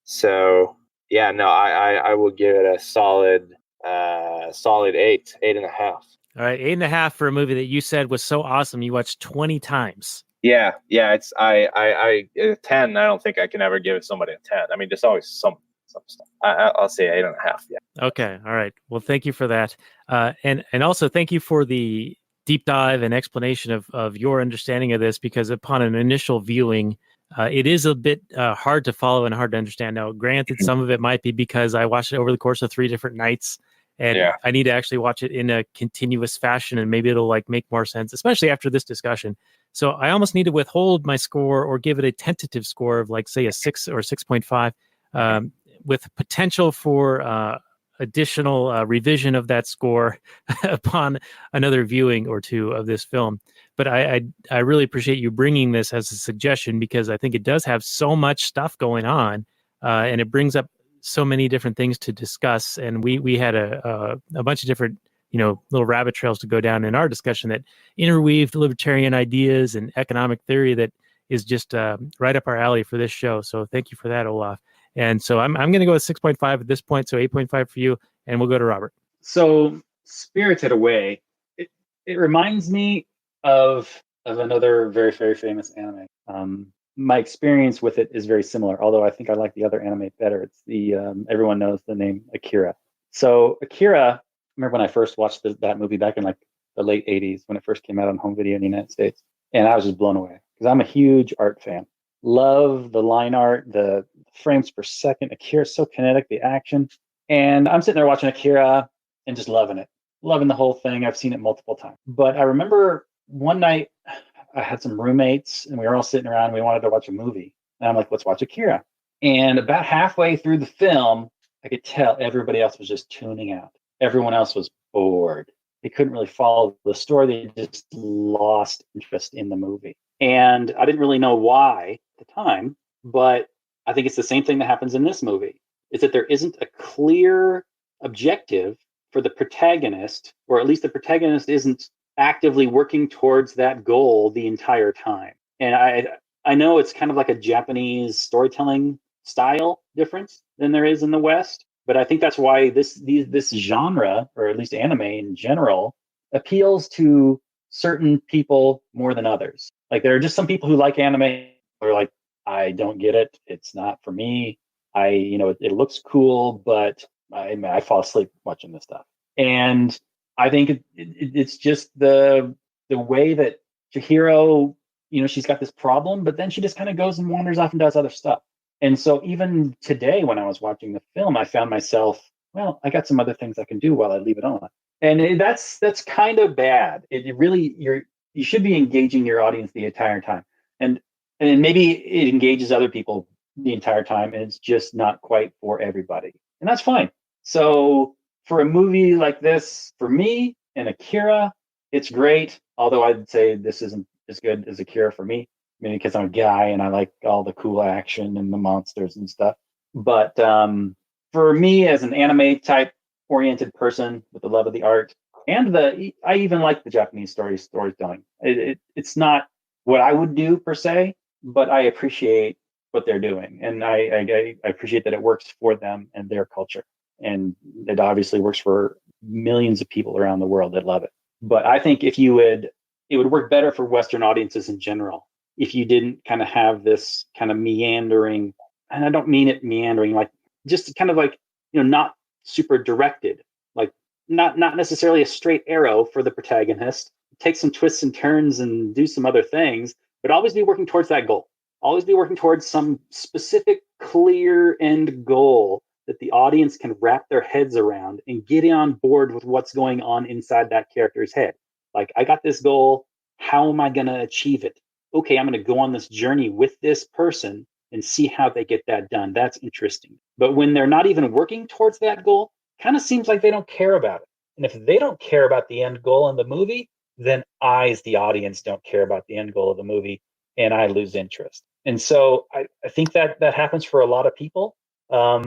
So yeah, no, I will give it a solid 8.5. All right, 8.5 for a movie that you said was so awesome you watched 20 times. Yeah, it's I 10. I don't think I can ever give somebody a 10. I mean, there's always some stuff. I'll say 8.5. Yeah. Okay. All right. Well, thank you for that, and also thank you for the deep dive and explanation of your understanding of this, because upon an initial viewing, it is a bit hard to follow and hard to understand. Now, granted, some of it might be because I watched it over the course of 3 different nights, and I need to actually watch it in a continuous fashion, and maybe it'll like make more sense, especially after this discussion. So I almost need to withhold my score or give it a tentative score of like, say, a 6 or 6.5, with potential for additional revision of that score upon another viewing or two of this film. But I really appreciate you bringing this as a suggestion, because I think it does have so much stuff going on, and it brings up so many different things to discuss. And we had a bunch of different, little rabbit trails to go down in our discussion that interweaved libertarian ideas and economic theory that is just right up our alley for this show. So thank you for that, Olaf. And so I'm going to go with 6.5 at this point. So 8.5 for you, and we'll go to Robert. So Spirited Away, it reminds me of another very, very famous anime. My experience with it is very similar, although I think I like the other anime better. It's the everyone knows the name Akira. So Akira, I remember when I first watched that movie back in like the late 80s when it first came out on home video in the United States, and I was just blown away because I'm a huge art fan. Love the line art, the frames per second. Akira's so kinetic, the action. And I'm sitting there watching Akira and just loving it, loving the whole thing. I've seen it multiple times. But I remember one night I had some roommates and we were all sitting around and we wanted to watch a movie. And I'm like, let's watch Akira. And about halfway through the film, I could tell everybody else was just tuning out. Everyone else was bored. They couldn't really follow the story. They just lost interest in the movie. And I didn't really know why at the time, but I think it's the same thing that happens in this movie. Is that there isn't a clear objective for the protagonist, or at least the protagonist isn't actively working towards that goal the entire time. And I know it's kind of like a Japanese storytelling style difference than there is in the West, but I think that's why this genre, or at least anime in general, appeals to certain people more than others. Like there are just some people who like anime who are like, I don't get it. It's not for me. It looks cool, but I fall asleep watching this stuff. And I think it's just the way that Chihiro, she's got this problem, but then she just kind of goes and wanders off and does other stuff. And so even today, when I was watching the film, I found myself, well, I got some other things I can do while I leave it on. And that's kind of bad. It really, you should be engaging your audience the entire time. And maybe it engages other people the entire time, and it's just not quite for everybody. And that's fine. So for a movie like this, for me and Akira, it's great. Although I'd say this isn't as good as Akira for me. I mean, because I'm a guy and I like all the cool action and the monsters and stuff. But for me, as an anime type oriented person with the love of the art, and I even like the Japanese storytelling. It's not what I would do per se, but I appreciate what they're doing, and I appreciate that it works for them and their culture, and it obviously works for millions of people around the world that love it. But I think it would work better for Western audiences in general if you didn't kind of have this kind of meandering, and I don't mean it meandering, like just kind of like, not super directed, like not necessarily a straight arrow for the protagonist. Take some twists and turns and do some other things, but always be working towards that goal. Always be working towards some specific, clear end goal that the audience can wrap their heads around and get on board with what's going on inside that character's head. Like, I got this goal. How am I going to achieve it? Okay, I'm going to go on this journey with this person and see how they get that done. That's interesting. But when they're not even working towards that goal, kind of seems like they don't care about it. And if they don't care about the end goal in the movie, then I, as the audience, don't care about the end goal of the movie, and I lose interest. And so I think that happens for a lot of people.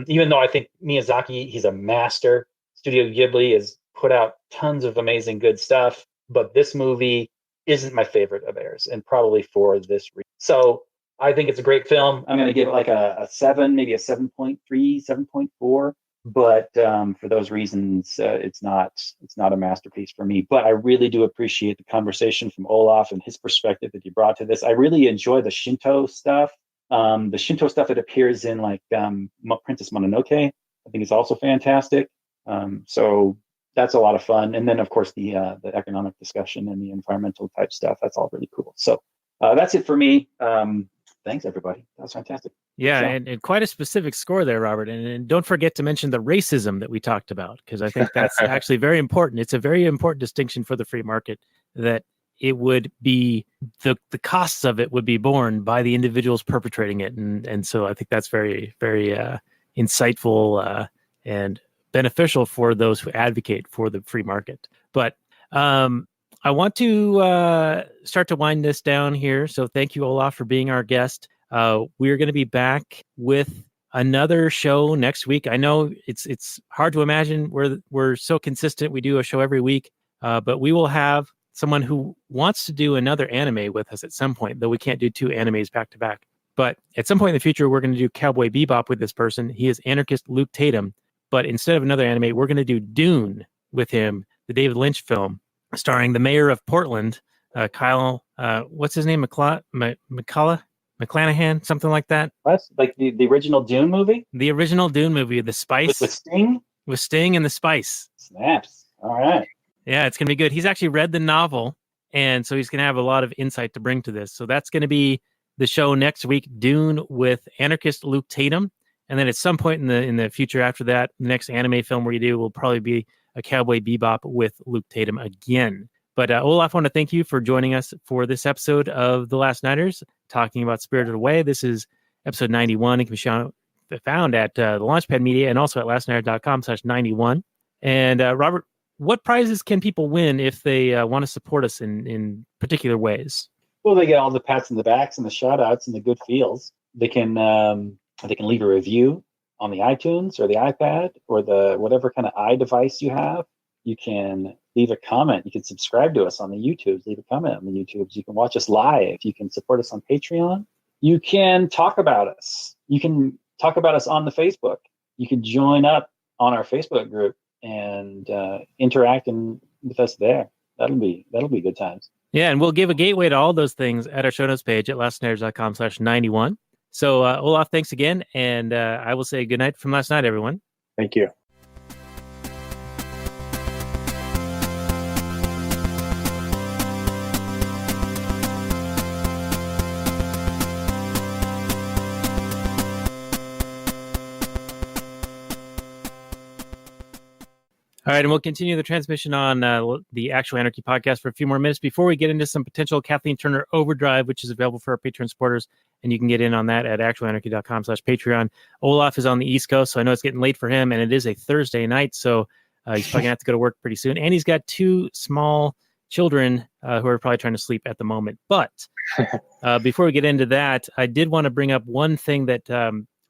Even though I think Miyazaki, he's a master. Studio Ghibli has put out tons of amazing good stuff, but this movie isn't my favorite of theirs, and probably for this reason. So I think it's a great film. I'm going to give it like a 7, maybe a 7.3, 7.4. But for those reasons, it's not a masterpiece for me. But I really do appreciate the conversation from Olof and his perspective that he brought to this. I really enjoy the Shinto stuff. The Shinto stuff that appears in like Princess Mononoke, I think is also fantastic. So that's a lot of fun. And then of course the economic discussion and the environmental type stuff. That's all really cool. So that's it for me. Thanks everybody. That was fantastic. Yeah, and quite a specific score there, Robert. And don't forget to mention the racism that we talked about, because I think that's actually very important. It's a very important distinction for the free market, that it would be the costs of it would be borne by the individuals perpetrating it. And so I think that's very, very insightful and beneficial for those who advocate for the free market. But I want to start to wind this down here. So thank you, Olof, for being our guest. We're going to be back with another show next week. I know it's hard to imagine we're so consistent. We do a show every week, but we will have someone who wants to do another anime with us at some point, though we can't do 2 animes back to back. But at some point in the future, we're going to do Cowboy Bebop with this person. He is Anarchist Luke Tatum. But instead of another anime, we're going to do Dune with him, the David Lynch film, starring the mayor of Portland, Kyle, what's his name? McClanahan, something like that. That's like the original Dune movie? The original Dune movie, The Spice. With Sting? With Sting and The Spice. Snaps. All right. Yeah, it's going to be good. He's actually read the novel, and so he's going to have a lot of insight to bring to this. So that's going to be the show next week, Dune with Anarchist Luke Tatum. And then at some point in the future after that, the next anime film we do will probably be a Cowboy Bebop with Luke Tatum again. But Olof, I want to thank you for joining us for this episode of The Last Nighters, talking about Spirited Away. This is episode 91. It can be found at the Launchpad Media and also at lastnighters.com/91. And Robert, what prizes can people win if they want to support us in particular ways? Well, they get all the pats on the backs and the shout outs and the good feels. They can leave a review on the iTunes or the iPad or the whatever kind of iDevice you have. You can leave a comment. You can subscribe to us on the YouTubes. Leave a comment on the YouTubes. You can watch us live. You can support us on Patreon. You can talk about us. You can talk about us on the Facebook. You can join up on our Facebook group and interact with us there. That'll be good times. Yeah, and we'll give a gateway to all those things at our show notes page at lastnighters.com/91. So, Olof, thanks again, and I will say good night from last night, everyone. Thank you. All right, and we'll continue the transmission on the Actual Anarchy podcast for a few more minutes before we get into some potential Kathleen Turner Overdrive, which is available for our Patreon supporters, and you can get in on that at actualanarchy.com/Patreon. Olof is on the East Coast, so I know it's getting late for him, and it is a Thursday night, so he's probably going to have to go to work pretty soon. And he's got 2 small children who are probably trying to sleep at the moment. But before we get into that, I did want to bring up one thing that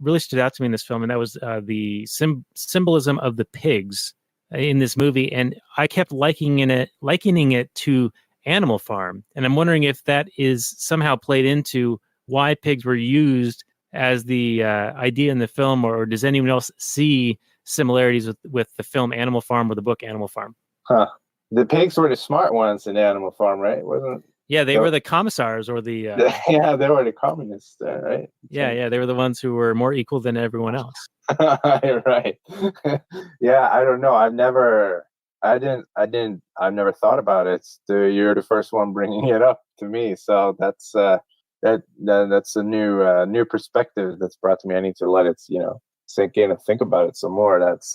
really stood out to me in this film, and that was the symbolism of the pigs in this movie, and I kept likening it to Animal Farm, and I'm wondering if that is somehow played into why pigs were used as the idea in the film, or does anyone else see similarities with the film Animal Farm or the book Animal Farm? Huh. The pigs were the smart ones in Animal Farm, right? Wasn't? Yeah, they were the commissars or the... yeah, they were the communists, right? Yeah, they were the ones who were more equal than everyone else. Right. Yeah, I don't know. I've never thought about it. You're the first one bringing it up to me, so that's a new perspective that's brought to me. I need to let it, sink in and think about it some more. That's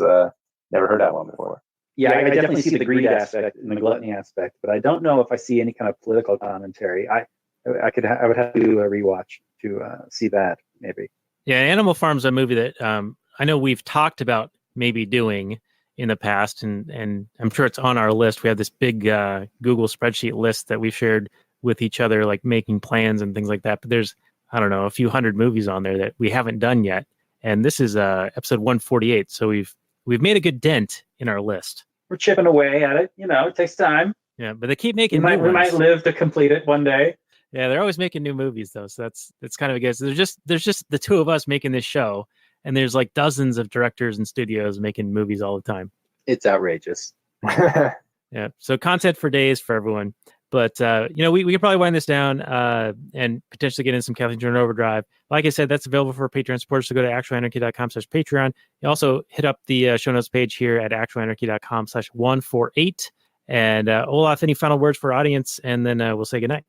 never heard that one before. Yeah, I definitely see the greed aspect and the gluttony aspect, but I don't know if I see any kind of political commentary. I would have to rewatch to see that maybe. Yeah, Animal Farm's a movie that I know we've talked about maybe doing in the past, and I'm sure it's on our list. We have this big Google spreadsheet list that we've shared with each other, like making plans and things like that. But there's, I don't know, a few hundred movies on there that we haven't done yet. And this is episode 148, so we've made a good dent in our list. We're chipping away at it. It takes time. Yeah, but they keep making we might live to complete it one day. Yeah, they're always making new movies though, so that's kind of a guess. There's just the two of us making this show, and there's like dozens of directors and studios making movies all the time. It's outrageous. Yeah, so content for days for everyone. But we could probably wind this down and potentially get in some Kathleen Turner Overdrive. Like I said, that's available for Patreon supporters. So go to actualanarchy.com/Patreon. You also hit up the show notes page here at actualanarchy.com/148. And Olaf, any final words for our audience? And then we'll say goodnight.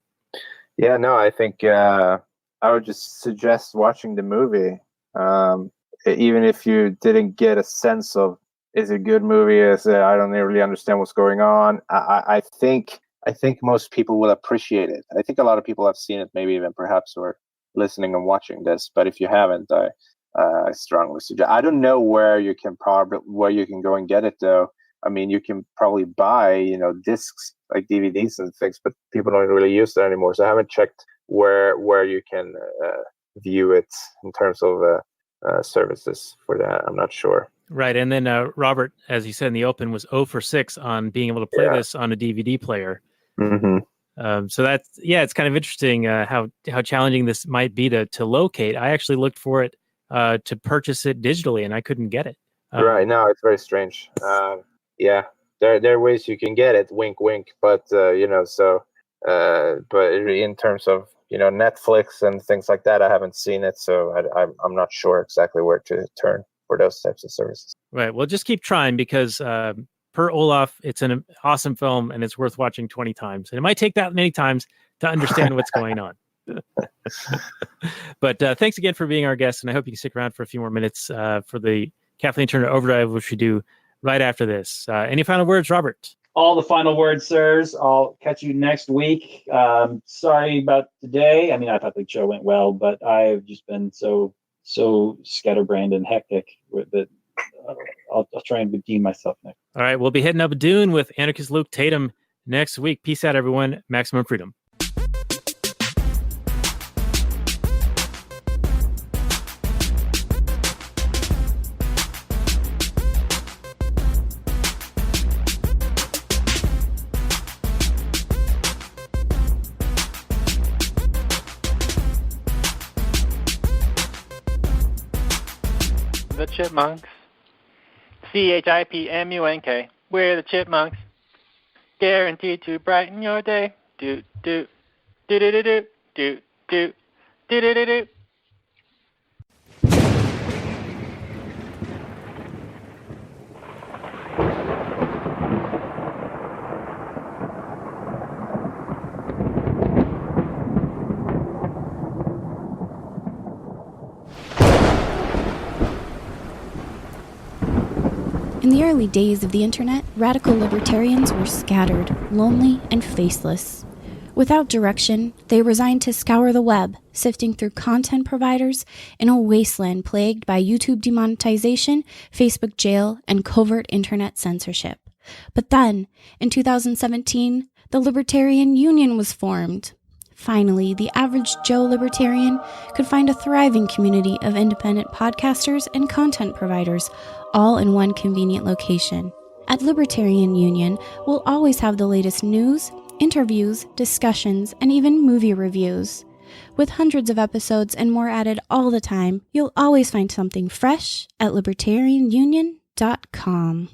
Yeah, no, I think I would just suggest watching the movie. Even if you didn't get a sense of, is it a good movie? I don't really understand what's going on. I think most people will appreciate it. I think a lot of people have seen it, maybe even perhaps or listening and watching this. But if you haven't, I strongly suggest. I don't know where you can go and get it though. I mean, you can probably buy discs like DVDs and things, but people don't really use that anymore. So I haven't checked where you can view it in terms of services for that. I'm not sure. Right, and then Robert, as he said in the open, was 0 for 6 on being able to play this on a DVD player. Mm-hmm. So it's kind of interesting how challenging this might be to locate. I actually looked for it to purchase it digitally, and I couldn't get it. Right, no, it's very strange. Yeah, there are ways you can get it, wink, wink. But but in terms of Netflix and things like that, I haven't seen it, so I'm not sure exactly where to turn for those types of services. Right. Well, just keep trying because per Olaf, it's an awesome film and it's worth watching 20 times. And it might take that many times to understand what's going on. But thanks again for being our guest, and I hope you can stick around for a few more minutes for the Kathleen Turner Overdrive, which we do right after this. Any final words, Robert? All the final words, sirs. I'll catch you next week. Sorry about today. I mean, I thought the show went well, but I've just been so scatterbrained and hectic with it. I'll try and redeem myself next. All right, we'll be heading up Dune with Anarchist Luke Tatum next week. Peace out, everyone. Maximum freedom. The Chipmunks. CHIPMUNK. We're the Chipmunks. Guaranteed to brighten your day. Do do do do do do do do do do do do. In the early days of the internet, radical libertarians were scattered, lonely, and faceless. Without direction, they resigned to scour the web, sifting through content providers in a wasteland plagued by YouTube demonetization, Facebook jail, and covert internet censorship. But then, in 2017, the Libertarian Union was formed. Finally, the average Joe libertarian could find a thriving community of independent podcasters and content providers, all in one convenient location. At Libertarian Union, we'll always have the latest news, interviews, discussions, and even movie reviews. With hundreds of episodes and more added all the time, you'll always find something fresh at libertarianunion.com.